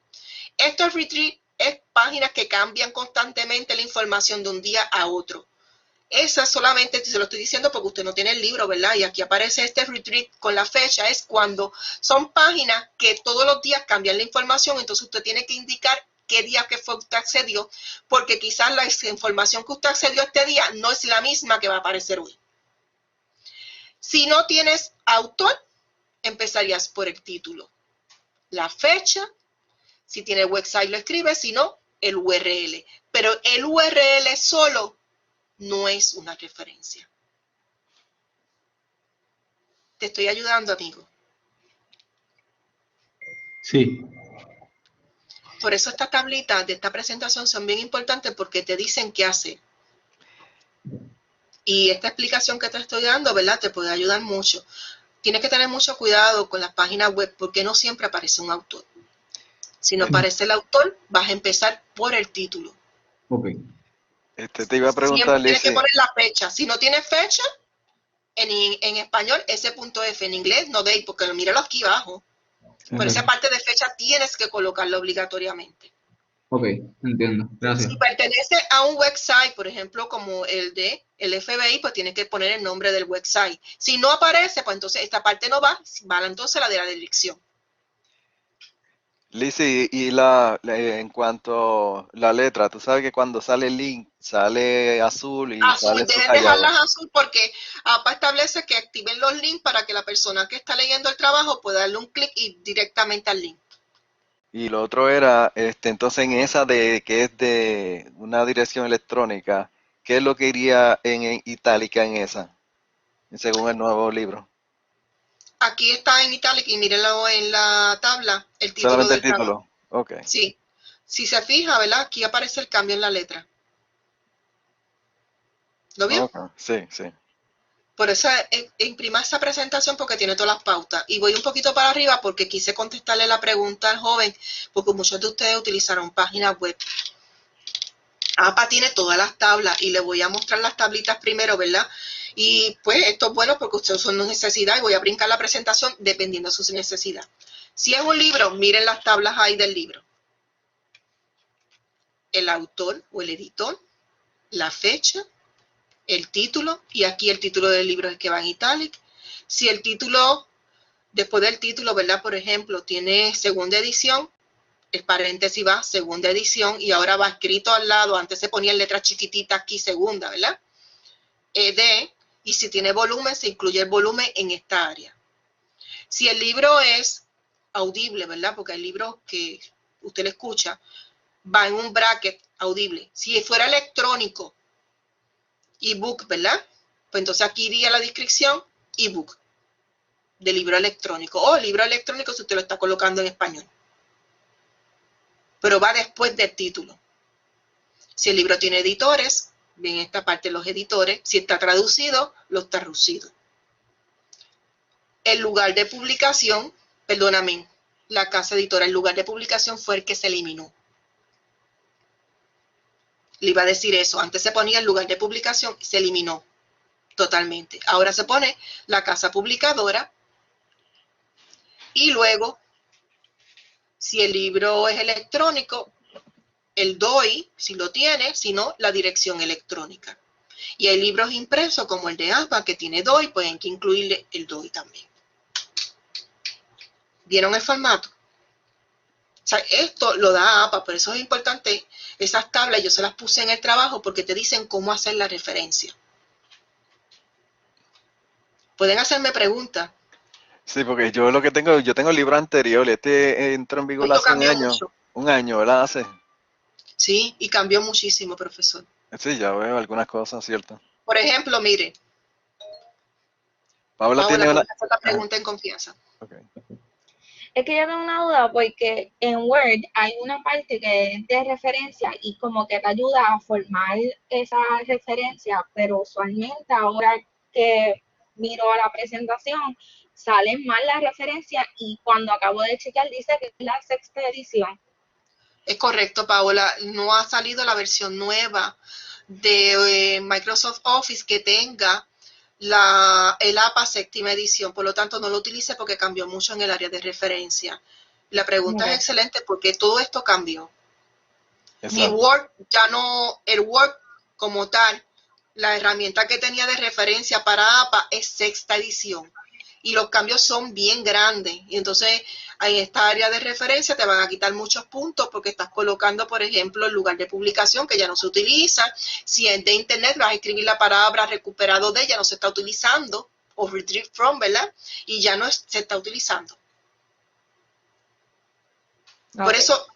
A: Estos retreat es páginas que cambian constantemente la información de un día a otro. Esa solamente se lo estoy diciendo porque usted no tiene el libro, ¿verdad? Y aquí aparece este retreat con la fecha. Es cuando son páginas que todos los días cambian la información. Entonces usted tiene que indicar qué día que fue usted accedió, porque quizás la información que usted accedió este día no es la misma que va a aparecer hoy. Si no tienes autor, empezarías por el título, la fecha, si tiene website lo escribes, si no, el URL. Pero el URL solo no es una referencia. Te estoy ayudando, amigo.
E: Sí.
A: Por eso estas tablitas de esta presentación son bien importantes porque te dicen qué hacer. Y esta explicación que te estoy dando, ¿verdad? Te puede ayudar mucho. Tienes que tener mucho cuidado con las páginas web porque no siempre aparece un autor. Si no aparece el autor, vas a empezar por el título.
E: Ok.
B: Te iba a preguntar,
A: Siempre tienes que
B: Lizzy.
A: poner la fecha. Si no tiene fecha, en español, S.F. En inglés, no date, porque míralo aquí abajo. Por esa parte de fecha tienes que colocarlo obligatoriamente.
E: Ok, entiendo. Gracias.
A: Si pertenece a un website, por ejemplo, como el de el FBI, pues tienes que poner el nombre del website. Si no aparece, pues entonces esta parte no va, va entonces la de la dirección.
B: Lizzy, y en cuanto a la letra, tú sabes que cuando sale el link, sale azul y sale
A: Azul, dejen
B: subrayado.
A: dejarlas azul porque APA establece que activen los links para que la persona que está leyendo el trabajo pueda darle un clic y directamente al link.
B: Y lo otro era, entonces en esa de que es de una dirección electrónica, ¿qué es lo que iría en itálica en esa, según el nuevo libro?
A: Aquí está en italic y mírenlo en la tabla, el título
B: Solamente el
A: del trabajo.
B: título. Ok.
A: Sí, si se fija, ¿verdad? Aquí aparece el cambio en la letra. ¿Lo vio?
B: Ok. Sí, sí.
A: Por eso imprima esa presentación porque tiene todas las pautas. Y voy un poquito para arriba porque quise contestarle la pregunta al joven, porque muchos de ustedes utilizaron páginas web. APA tiene todas las tablas y le voy a mostrar las tablitas primero, ¿verdad? Y pues esto es bueno porque ustedes son necesidad y voy a brincar la presentación dependiendo de su necesidad. Si es un libro, miren las tablas ahí del libro. El autor o el editor, la fecha, el título, y aquí el título del libro es el que va en italic. Si el título, después del título, ¿verdad? Por ejemplo, tiene segunda edición, el paréntesis va segunda edición y ahora va escrito al lado, antes se ponía en letras chiquititas aquí segunda, ¿verdad? ED, y si tiene volumen, se incluye el volumen en esta área. Si el libro es audible, ¿verdad? Porque hay libros que usted le escucha, va en un bracket audible. Si fuera electrónico, ebook, ¿verdad? Pues entonces aquí iría la descripción, ebook, de libro electrónico. O libro electrónico si usted lo está colocando en español. Pero va después del título. Si el libro tiene editores, ven esta parte los editores. Si está traducido, los traducidos. El lugar de publicación, perdóname, la casa editora, el lugar de publicación fue el que se eliminó. Le iba a decir eso, antes se ponía el lugar de publicación y se eliminó totalmente. Ahora se pone la casa publicadora y luego, si el libro es electrónico, el DOI, si lo tiene, si no, la dirección electrónica. Y hay libros impresos como el de APA que tiene DOI, pueden que incluirle el DOI también. ¿Vieron el formato? O sea, esto lo da APA, por eso es importante. Esas tablas yo se las puse en el trabajo porque te dicen cómo hacer la referencia. Pueden hacerme preguntas.
B: Sí, porque yo lo que tengo, yo tengo el libro anterior, entró en vigor
A: Esto
B: hace
A: cambió mucho.
B: un año, ¿verdad?
A: Sí, y cambió muchísimo, profesor.
B: Sí, ya veo algunas cosas, ¿cierto?
A: Por ejemplo, mire,
B: Paula
A: Paola,
B: tiene una...
A: puedes hacer la
B: Ajá,
A: pregunta en confianza.
B: ok.
C: Es que yo tengo una duda porque en Word hay una parte que es de referencia y como que te ayuda a formar esa referencia, pero usualmente ahora que miro la presentación salen mal las referencias y cuando acabo de chequear dice que es la sexta edición.
A: Es correcto, Paola. No ha salido la versión nueva de Microsoft Office que tenga el APA séptima edición. Por lo tanto, no lo utilice porque cambió mucho en el área de referencia. La pregunta es excelente porque todo esto cambió. Y
B: Exacto.
A: Word ya no, el Word como tal, la herramienta que tenía de referencia para APA es sexta edición. y los cambios son bien grandes. Y entonces en esta área de referencia te van a quitar muchos puntos porque estás colocando, por ejemplo, el lugar de publicación que ya no se utiliza. Si es de internet, vas a escribir la palabra recuperado de, ya no se está utilizando, o retrieve from, ¿verdad? Y ya no se está utilizando. Por eso,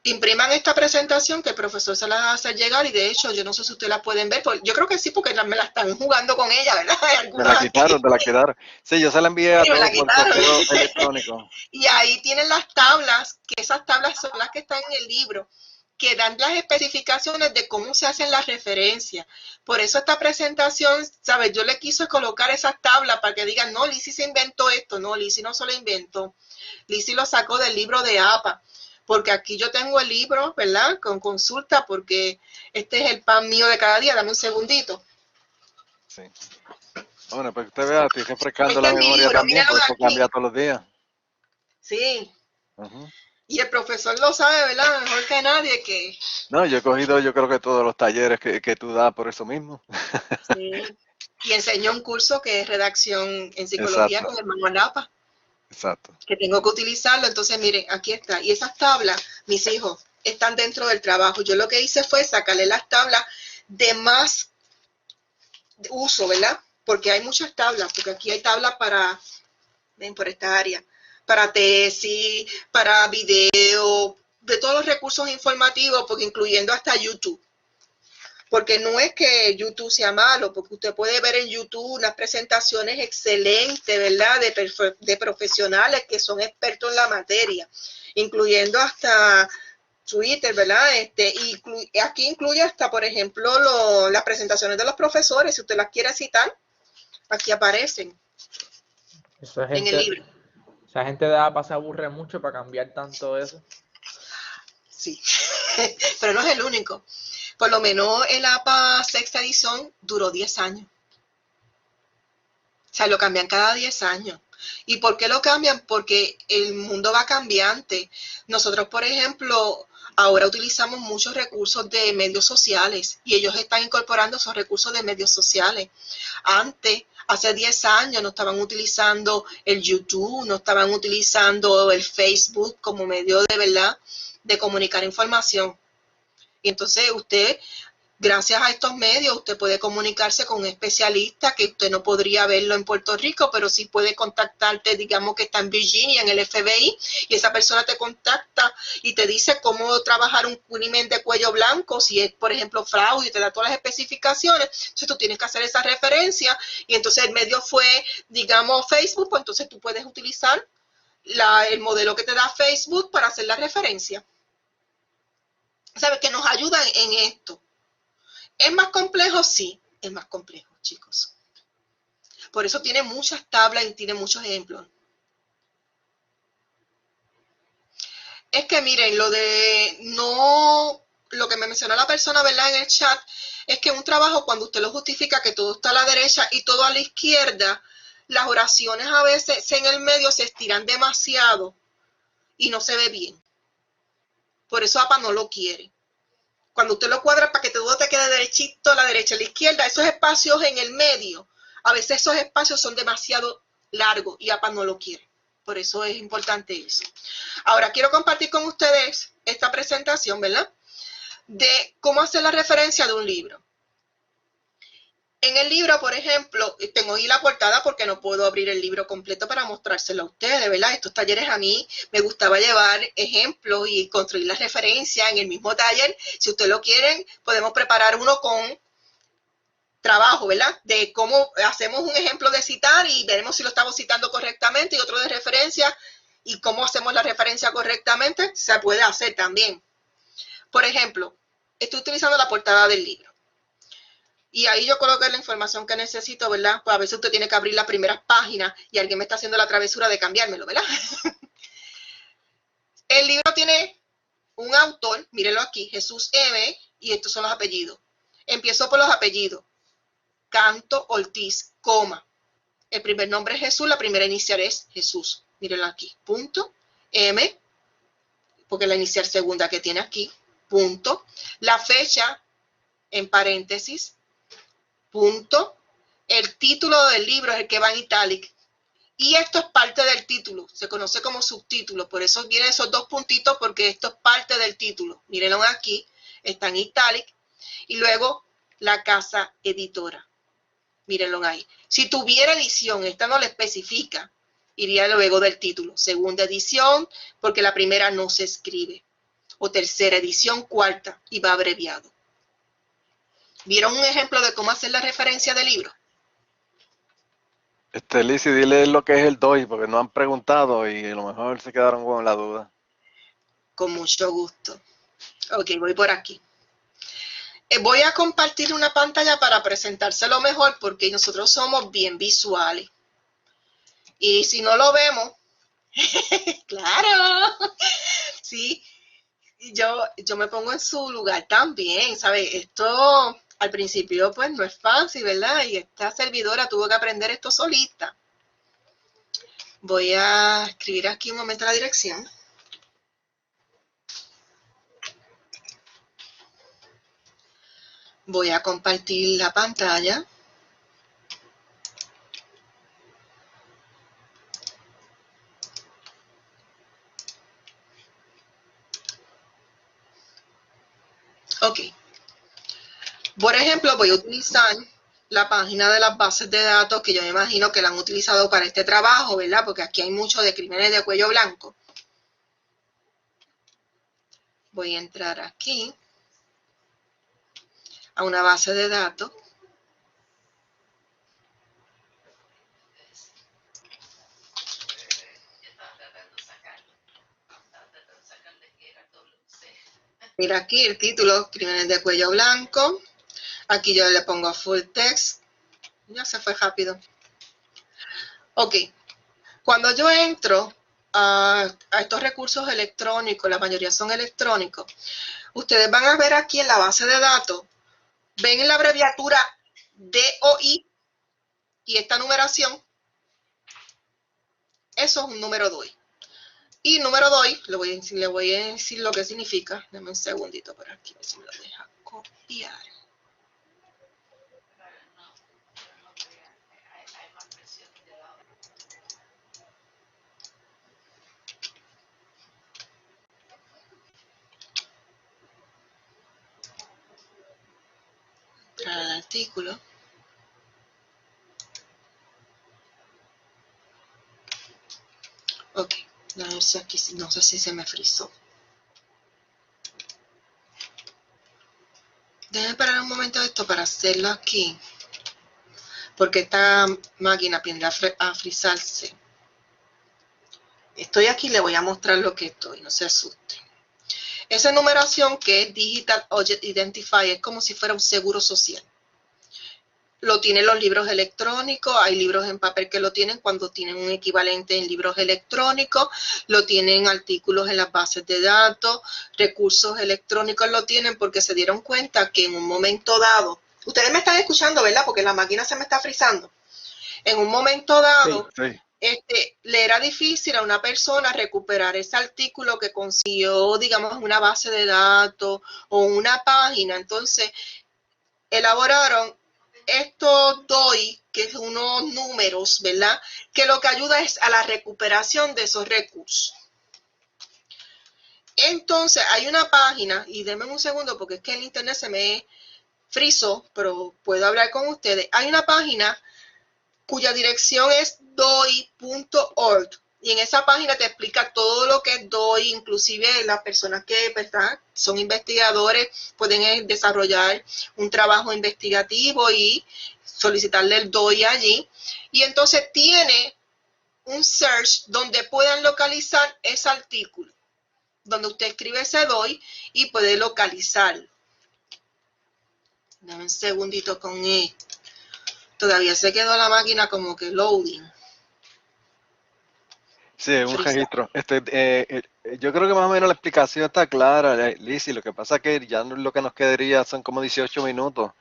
A: impriman esta presentación que el profesor se la va a hacer llegar, y de hecho, yo no sé si ustedes la pueden ver, yo creo que sí, porque me la están jugando con ella, ¿verdad?
B: Te la quitaron, te la quedaron. Sí, yo se la envié a
A: Sí, me la
B: todos por
A: quitaron.
B: correo electrónico.
A: Y ahí tienen las tablas, que esas tablas son las que están en el libro, que dan las especificaciones de cómo se hacen las referencias. Por eso esta presentación, ¿sabes? Yo le quise colocar esas tablas para que digan, no, Lizzy se inventó esto. No, Lizzy no se lo inventó. Lizzy lo sacó del libro de APA. Porque aquí yo tengo el libro, ¿verdad? Con consulta, porque este es el pan mío de cada día. Dame un segundito.
B: Sí. Bueno, para que usted vea, estoy refrescando
A: Este
B: la
A: es mi
B: memoria
A: libro,
B: también,
A: míralo
B: porque esto
A: aquí.
B: cambia todos los días.
A: Sí.
B: Ujú.
A: Y el profesor lo sabe, ¿verdad? Mejor que nadie que...
B: No, yo he cogido, yo creo que todos los talleres que tú das por eso mismo.
A: Sí. Y enseñó un curso que es redacción en psicología
B: Exacto,
A: con el manual APA,
B: exacto.
A: que tengo que utilizarlo. Entonces, miren, aquí está. Y esas tablas, mis hijos, están dentro del trabajo. Yo lo que hice fue sacarle las tablas de más uso, ¿verdad? Porque hay muchas tablas, porque aquí hay tablas para, ven por esta área, para tesis, para video, de todos los recursos informativos, porque incluyendo hasta YouTube. Porque no es que YouTube sea malo, porque usted puede ver en YouTube unas presentaciones excelentes, ¿verdad? De profesionales que son expertos en la materia, incluyendo hasta Twitter, ¿verdad? Aquí incluye hasta, por ejemplo, las presentaciones de los profesores, si usted las quiere citar, aquí aparecen
D: Esa
A: en el
D: gente,
A: libro.
D: esa gente de APA se aburre mucho para cambiar tanto eso.
A: Sí, pero no es el único. Por lo menos el APA sexta edición duró 10 años. O sea, lo cambian cada 10 años. ¿Y por qué lo cambian? Porque el mundo va cambiante. Nosotros, por ejemplo, ahora utilizamos muchos recursos de medios sociales y ellos están incorporando esos recursos de medios sociales. Antes, hace 10 años, no estaban utilizando el YouTube, no estaban utilizando el Facebook como medio de verdad de comunicar información. Y entonces usted, gracias a estos medios, usted puede comunicarse con un especialista que usted no podría verlo en Puerto Rico, pero sí puede contactarte, digamos que está en Virginia, en el FBI, y esa persona te contacta y te dice cómo trabajar un crimen de cuello blanco, si es, por ejemplo, fraude, y te da todas las especificaciones. Entonces tú tienes que hacer esa referencia, y entonces el medio fue, digamos, Facebook, pues entonces tú puedes utilizar el modelo que te da Facebook para hacer la referencia. ¿Sabes? Que nos ayudan en esto. ¿Es más complejo? Sí, es más complejo, chicos. Por eso tiene muchas tablas y tiene muchos ejemplos. Es que miren, lo que me mencionó la persona, ¿verdad? En el chat, es que un trabajo, cuando usted lo justifica que todo está a la derecha y todo a la izquierda, las oraciones a veces en el medio se estiran demasiado y no se ve bien. Por eso APA no lo quiere. Cuando usted lo cuadra para que todo te quede derechito, a la derecha, a la izquierda, esos espacios en el medio, a veces esos espacios son demasiado largos y APA no lo quiere. Por eso es importante eso. Ahora quiero compartir con ustedes esta presentación, ¿verdad? De cómo hacer la referencia de un libro. En el libro, por ejemplo, tengo ahí la portada porque no puedo abrir el libro completo para mostrárselo a ustedes, ¿verdad? Estos talleres a mí me gustaba llevar ejemplos y construir las referencias en el mismo taller. Si ustedes lo quieren, podemos preparar uno con trabajo, ¿verdad? De cómo hacemos un ejemplo de citar y veremos si lo estamos citando correctamente, y otro de referencia y cómo hacemos la referencia correctamente, se puede hacer también. Por ejemplo, estoy utilizando la portada del libro. Y ahí yo coloqué la información que necesito, ¿verdad? Pues a veces usted tiene que abrir las primeras páginas y alguien me está haciendo la travesura de cambiármelo, ¿verdad? El libro tiene un autor, mírenlo aquí, Jesús M., y estos son los apellidos. Empiezo por los apellidos. Canto Ortiz, coma. El primer nombre es Jesús, la primera inicial es Jesús. Mírenlo aquí, punto. M, porque la inicial segunda que tiene aquí, punto. La fecha, en paréntesis, punto. El título del libro es el que va en italic Y esto es parte del título, se conoce como subtítulo, por eso vienen esos dos puntitos, porque esto es parte del título. Mírenlo aquí, está en italic. Y luego la casa editora. Mírenlo ahí. Si tuviera edición, esta no le especifica, iría luego del título. Segunda edición, porque la primera no se escribe. O tercera edición, cuarta, y va abreviado. ¿Vieron un ejemplo de cómo hacer la referencia del libro?
B: Lizzy, dile lo que es el DOI, porque no han preguntado y a lo mejor se quedaron con la duda.
A: Con mucho gusto. Ok, voy por aquí. Voy a compartir una pantalla para presentárselo mejor, porque nosotros somos bien visuales. Y si no lo vemos, claro, sí, yo me pongo en su lugar también, ¿sabes? Esto al principio pues no es fácil, ¿verdad? Y esta servidora tuvo que aprender esto solita. Voy a escribir aquí un momento la dirección. Voy a compartir la pantalla. Ok. Por ejemplo, voy a utilizar la página de las bases de datos, que yo me imagino que la han utilizado para este trabajo, ¿verdad? Porque aquí hay mucho de crímenes de cuello blanco. Voy a entrar aquí a una base de datos. Mira aquí el título, crímenes de cuello blanco. Aquí yo le pongo full text. Ya se fue rápido. Ok. Cuando yo entro a estos recursos electrónicos, la mayoría son electrónicos, ustedes van a ver aquí en la base de datos, ven en la abreviatura DOI y esta numeración, eso es un número DOI. Y número DOI, le voy a decir lo que significa. Dame un segundito por aquí, a ver si me lo deja copiar. Al artículo. Ok, no sé, aquí, no sé si se me frizó. Déjenme parar un momento esto para hacerlo aquí, porque esta máquina tiende a frizarse. Estoy aquí, le voy a mostrar lo que estoy, no se asusten. Esa numeración que es Digital Object Identifier es como si fuera un seguro social. Lo tienen los libros electrónicos, hay libros en papel que lo tienen cuando tienen un equivalente en libros electrónicos, lo tienen artículos en las bases de datos, recursos electrónicos lo tienen porque se dieron cuenta que en un momento dado, ustedes me están escuchando, ¿verdad? Porque la máquina se me está frizando. En un momento dado,
B: Sí.
A: le era difícil a una persona recuperar ese artículo que consiguió, digamos, en una base de datos o una página. Entonces, elaboraron estos DOI, que son unos números, ¿verdad? Que lo que ayuda es a la recuperación de esos recursos. Entonces, hay una página, y denme un segundo porque es que el internet se me frizó, pero puedo hablar con ustedes. Hay una página cuya dirección es doi.org. Y en esa página te explica todo lo que es DOI, inclusive las personas que, ¿verdad?, son investigadores pueden desarrollar un trabajo investigativo y solicitarle el DOI allí. Y entonces tiene un search donde puedan localizar ese artículo, donde usted escribe ese DOI y puede localizarlo. Dame un segundito con esto. Todavía se quedó la máquina como que loading.
B: Sí, es un registro. Yo creo que más o menos la explicación está clara, Lizzy. Lo que pasa es que ya lo que nos quedaría son como 18 minutos.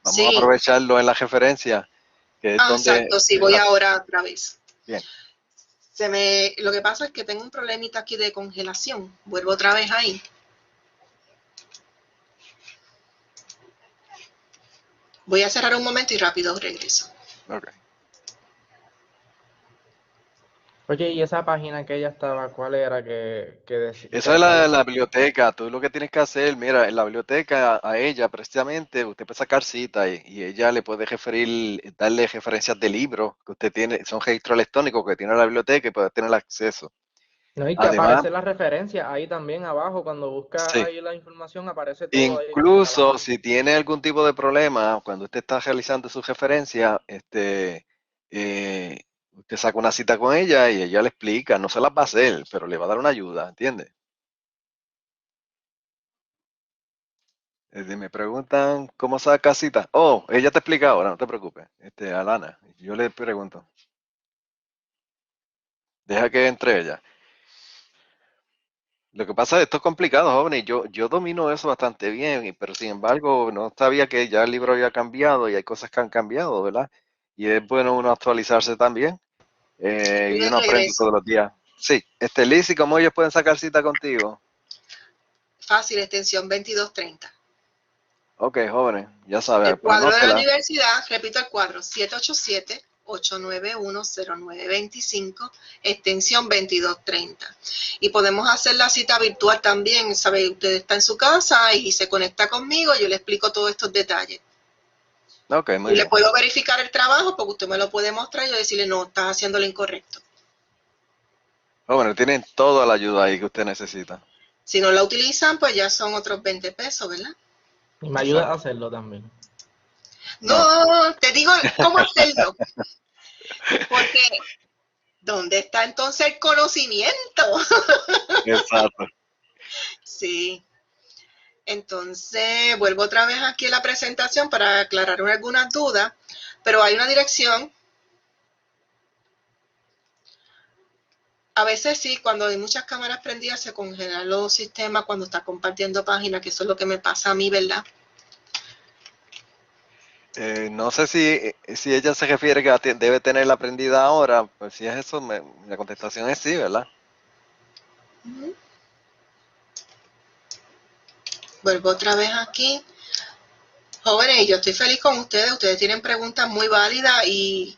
B: Vamos a
A: Sí.
B: aprovecharlo en la referencia, que es donde...
A: Exacto, sí, voy ahora otra vez.
B: Bien.
A: Lo que pasa es que tengo un problemita aquí de congelación. Vuelvo otra vez ahí. Voy a cerrar un momento y rápido regreso.
B: Okay.
D: Oye, ¿y esa página que ella estaba, cuál era
B: Esa es
D: cuál
B: la
D: decía?
B: biblioteca. Tú lo que tienes que hacer, mira, en la biblioteca a ella precisamente usted puede sacar cita y ella le puede darle referencias de libros que usted tiene, son registros electrónicos que tiene la biblioteca y puede tener acceso.
D: No, y que
B: Además,
D: aparece la referencia ahí también abajo, cuando busca
B: sí,
D: ahí la información, aparece todo ahí
B: incluso
D: abajo.
B: si tiene algún tipo de problema, cuando usted está realizando su referencia, usted saca una cita con ella y ella le explica, no se las va a hacer, pero le va a dar una ayuda, ¿entiende? Me preguntan cómo saca cita. Oh, ella te explica ahora, no te preocupes. Alana, yo le pregunto. Deja que entre ella. Lo que pasa es que esto es complicado, jóvenes. Yo domino eso bastante bien, pero sin embargo no sabía que ya el libro había cambiado y hay cosas que han cambiado, ¿verdad? Y es bueno uno actualizarse también
A: Estoy
B: y
A: de
B: uno aprende
A: regreso.
B: todos los días. Sí, Liz, ¿y cómo ellos pueden sacar cita contigo?
A: Fácil, extensión 2230.
B: Ok, jóvenes, ya saben,
A: El
B: pues
A: cuadro de la
B: anótela.
A: universidad, repito el cuadro, 787-891-0925, extensión 2230. Y podemos hacer la cita virtual también, ¿sabe? Usted está en su casa y se conecta conmigo, yo le explico todos estos detalles.
B: Ok, muy
A: Y le
B: bien.
A: puedo verificar el trabajo porque usted me lo puede mostrar y yo decirle, no, estás haciendo lo incorrecto.
B: Jóvenes, tienen toda la ayuda ahí que usted necesita.
A: Si no la utilizan, pues ya son otros 20 pesos, ¿verdad?
D: Y me ayuda a
B: Exacto.
D: hacerlo también.
B: No,
A: No, te digo cómo hacerlo, porque ¿dónde está entonces el conocimiento?
B: exacto.
A: Sí. Entonces, vuelvo otra vez aquí a la presentación para aclarar algunas dudas, pero hay una dirección. A veces sí, cuando hay muchas cámaras prendidas se congelan los sistemas cuando está compartiendo páginas, que eso es lo que me pasa a mí, ¿verdad?
B: No sé si ella se refiere que debe tenerla aprendida ahora, pues si es eso, la contestación es sí, ¿verdad?
A: Vuelvo otra vez aquí. Jóvenes, yo estoy feliz con ustedes tienen preguntas muy válidas y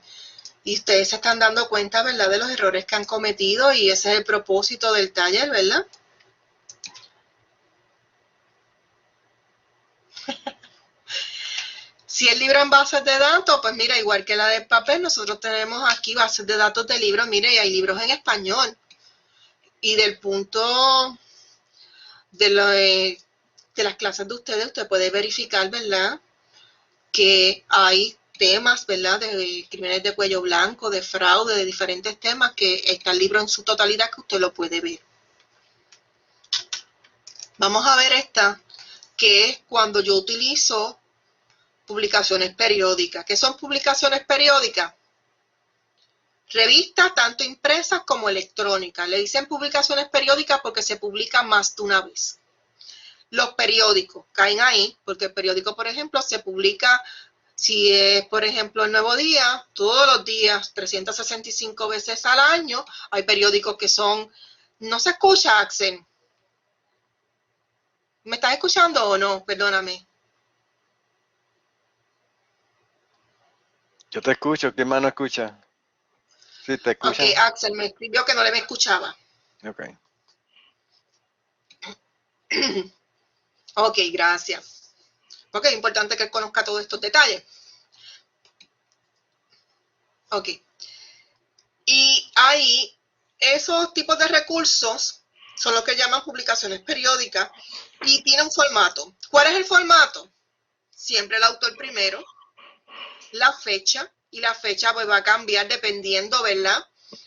A: ustedes se están dando cuenta, ¿verdad?, de los errores que han cometido y ese es el propósito del taller, ¿verdad? Si el libro en bases de datos, pues mira, igual que la del papel, nosotros tenemos aquí bases de datos de libros, mire, y hay libros en español. Y del punto de las clases de ustedes, usted puede verificar, ¿verdad?, que hay temas, ¿verdad?, de crímenes de cuello blanco, de fraude, de diferentes temas, que está el libro en su totalidad que usted lo puede ver. Vamos a ver esta, que es cuando yo utilizo publicaciones periódicas. ¿Qué son publicaciones periódicas? Revistas tanto impresas como electrónicas. Le dicen publicaciones periódicas porque se publican más de una vez. Los periódicos caen ahí porque el periódico, por ejemplo, se publica, si es, por ejemplo, el Nuevo Día, todos los días, 365 veces al año. Hay periódicos que son, no se escucha, Axel. ¿Me estás escuchando o no? Perdóname.
B: Yo te escucho, ¿quién más no escucha? Sí, te
A: Ok,
B: escuchan.
A: Axel me escribió que no le me escuchaba.
B: Ok.
A: Ok, gracias. Porque es importante que él conozca todos estos detalles. Ok. Y ahí, esos tipos de recursos son los que llaman publicaciones periódicas y tienen un formato. ¿Cuál es el formato? Siempre el autor primero, la fecha, y la fecha pues va a cambiar dependiendo, ¿verdad?,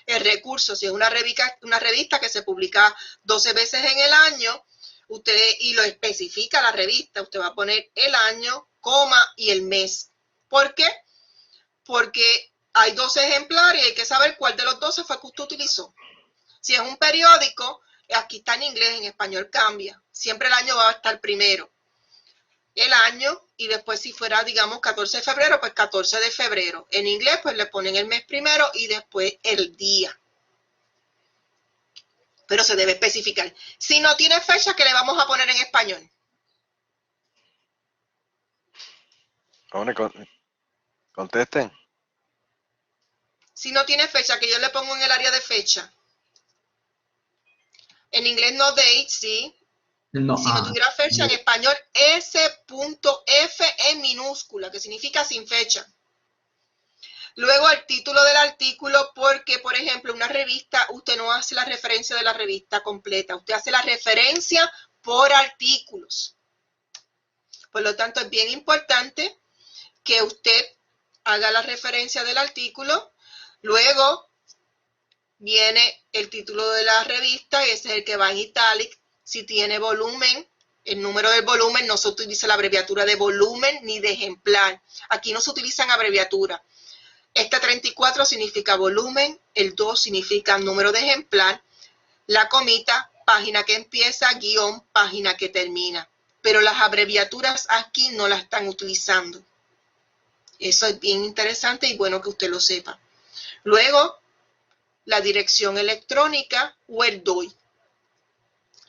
A: el recurso. Si es una revista que se publica 12 veces en el año, usted, y lo especifica la revista, usted va a poner el año, coma y el mes. ¿Por qué? Porque hay 12 ejemplares y hay que saber cuál de los 12 fue que usted utilizó. Si es un periódico, aquí está en inglés, en español cambia. Siempre el año va a estar primero. El año, y después si fuera, digamos, 14 de febrero, pues 14 de febrero. En inglés, pues le ponen el mes primero y después el día. Pero se debe especificar. Si no tiene fecha, ¿qué le vamos a poner en español?
B: Jóvenes, contesten.
A: Si no tiene fecha, que yo le pongo en el área de fecha. En inglés no date, ¿sí?
E: No,
A: Si no tuviera fecha, en español S.F en minúscula, que significa sin fecha. Luego el título del artículo, porque, por ejemplo, una revista, usted no hace la referencia de la revista completa, usted hace la referencia por artículos. Por lo tanto, es bien importante que usted haga la referencia del artículo. Luego viene el título de la revista, y ese es el que va en italic. Si tiene volumen, el número del volumen, no se utiliza la abreviatura de volumen ni de ejemplar. Aquí no se utilizan abreviaturas. Este 34 significa volumen, el 2 significa número de ejemplar, la comita, página que empieza, guión, página que termina. Pero las abreviaturas aquí no las están utilizando. Eso es bien interesante y bueno que usted lo sepa. Luego, la dirección electrónica o el DOI.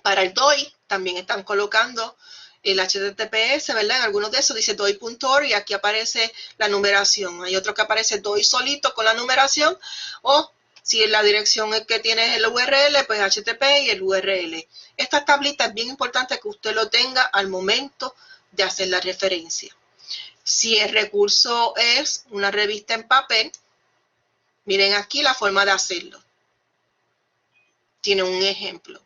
A: Para el DOI también están colocando el HTTPS, ¿verdad? En algunos de esos dice doi.org y aquí aparece la numeración. Hay otro que aparece doi solito con la numeración, o si la dirección es que tiene el URL, pues HTTP y el URL. Estas tablitas es bien importante que usted lo tenga al momento de hacer la referencia. Si el recurso es una revista en papel, miren aquí la forma de hacerlo. Tiene un ejemplo.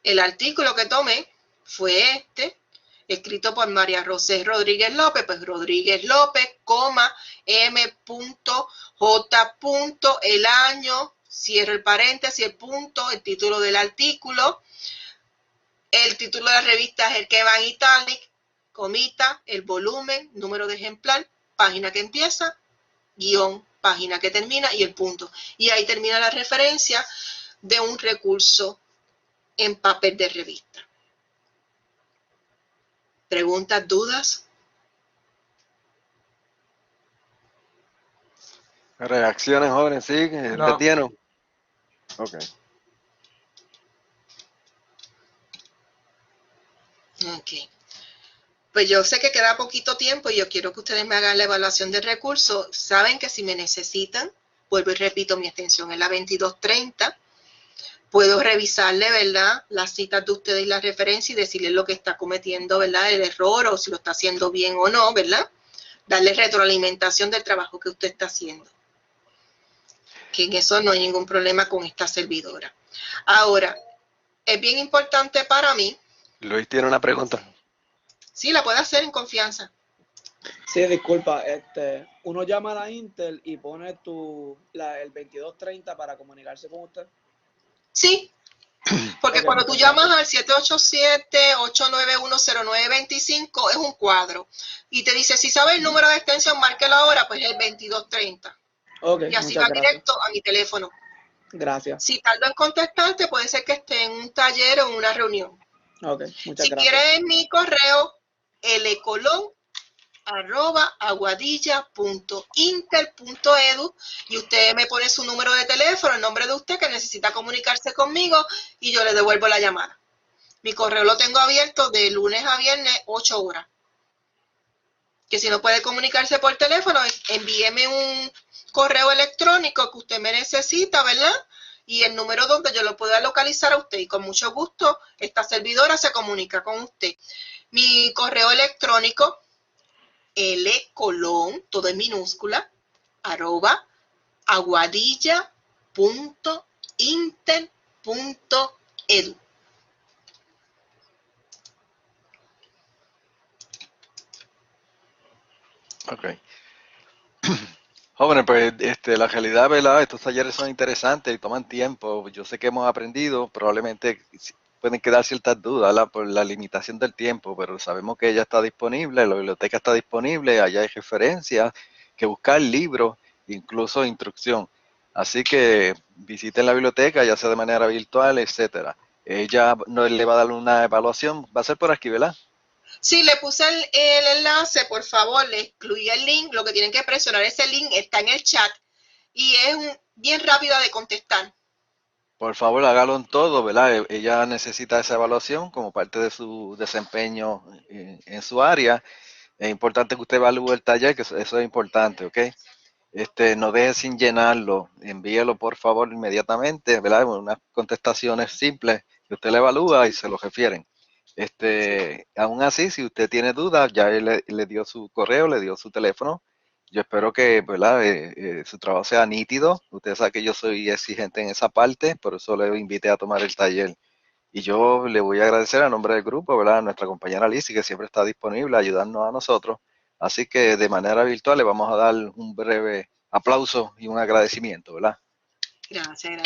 A: El artículo que tomé fue este, escrito por María José Rodríguez López, pues Rodríguez López, M.J. el año, cierro el paréntesis, el punto, el título del artículo. El título de la revista es el que va en italic, comita, el volumen, número de ejemplar, página que empieza, guión, página que termina y el punto. Y ahí termina la referencia de un recurso en papel de revista. ¿Preguntas, dudas?
B: Reacciones, jóvenes, sí,
D: No.
B: ¿entendieron? Ok.
A: Ok. Pues yo sé que queda poquito tiempo y yo quiero que ustedes me hagan la evaluación del recurso. Saben que si me necesitan, vuelvo y repito, mi extensión es la 2230. Puedo revisarle, ¿verdad?, las citas de ustedes y las referencias y decirles lo que está cometiendo, ¿verdad?, el error o si lo está haciendo bien o no, ¿verdad? Darle retroalimentación del trabajo que usted está haciendo. Que en eso no hay ningún problema con esta servidora. Ahora, es bien importante para mí.
B: Luis tiene una pregunta.
A: Sí, la puede hacer en confianza.
F: Sí, disculpa, uno llama a la Intel y pone el 2230 para comunicarse con usted.
A: Sí, porque
F: Ok,
A: cuando tú
F: muchas
A: llamas al 787-891-0925 es un cuadro y te dice, si sabe el número de extensión, márquelo ahora, pues es el 2230.
F: Ok,
A: Y así
F: muchas
A: va
F: gracias.
A: directo a mi teléfono.
F: Gracias.
A: Si tardo en contestarte, puede ser que esté en un taller o en una reunión.
F: Ok, muchas
A: Si
F: gracias.
A: quieres mi correo, lcolon@aguadilla.intel.edu y usted me pone su número de teléfono, el nombre de usted que necesita comunicarse conmigo y yo le devuelvo la llamada. Mi correo lo tengo abierto de lunes a viernes, 8 horas. Que si no puede comunicarse por teléfono, envíeme un correo electrónico que usted me necesita, ¿verdad? Y el número donde yo lo pueda localizar a usted. Y con mucho gusto, esta servidora se comunica con usted. Mi correo electrónico, lcolon, todo en minúscula, @aguadilla.intel.edu.
B: Ok. Jóvenes, pues la realidad, ¿verdad? Estos talleres son interesantes y toman tiempo. Yo sé que hemos aprendido, probablemente pueden quedar ciertas dudas, ¿verdad?, por la limitación del tiempo, pero sabemos que ella está disponible, la biblioteca está disponible, allá hay referencias, que buscar libros, incluso instrucción. Así que visiten la biblioteca, ya sea de manera virtual, etcétera. Ella no le va a dar una evaluación, va a ser por aquí, ¿verdad?
A: Sí, le puse el enlace, por favor, le excluí el link. Lo que tienen que presionar ese link está en el chat y es bien rápida de contestar.
B: Por favor, hágalo en todo, ¿verdad? Ella necesita esa evaluación como parte de su desempeño en su área. Es importante que usted evalúe el taller, que eso es importante, ¿ok? No deje sin llenarlo, envíelo por favor inmediatamente, ¿verdad? Unas contestaciones simples que usted le evalúa y se lo refieren. Aún así, si usted tiene dudas, ya él le dio su correo, le dio su teléfono. Yo espero que, ¿verdad? Su trabajo sea nítido. Usted sabe que yo soy exigente en esa parte, por eso le invité a tomar el taller. Y yo le voy a agradecer a nombre del grupo, ¿verdad? A nuestra compañera Lizzy, que siempre está disponible a ayudarnos a nosotros. Así que de manera virtual le vamos a dar un breve aplauso y un agradecimiento, ¿verdad?
A: Gracias.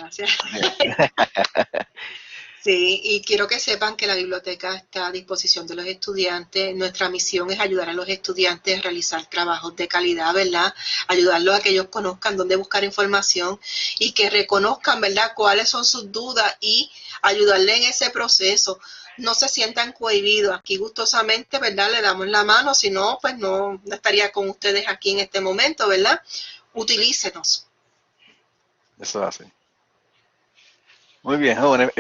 A: Sí, y quiero que sepan que la biblioteca está a disposición de los estudiantes. Nuestra misión es ayudar a los estudiantes a realizar trabajos de calidad, ¿verdad? Ayudarlos a que ellos conozcan dónde buscar información y que reconozcan, ¿verdad?, cuáles son sus dudas y ayudarle en ese proceso. No se sientan cohibidos. Aquí gustosamente, ¿verdad?, le damos la mano. Si no, pues no estaría con ustedes aquí en este momento, ¿verdad? Utilícenos.
B: Eso es así. Muy bien, jóvenes.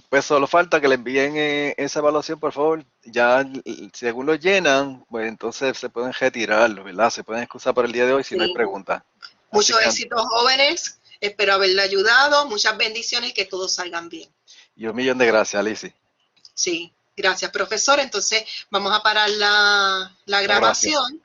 B: Pues solo falta que le envíen esa evaluación, por favor. Ya, según lo llenan, pues entonces se pueden retirar, ¿verdad? Se pueden excusar por el día de hoy si no hay
A: Sí.
B: preguntas.
A: Mucho éxito, jóvenes. Espero haberle ayudado. Muchas bendiciones y que todos salgan bien.
B: Y 1.000.000 de gracias, Lizzy.
A: Sí, gracias, profesor. Entonces, vamos a parar la
B: Gracias.
A: grabación.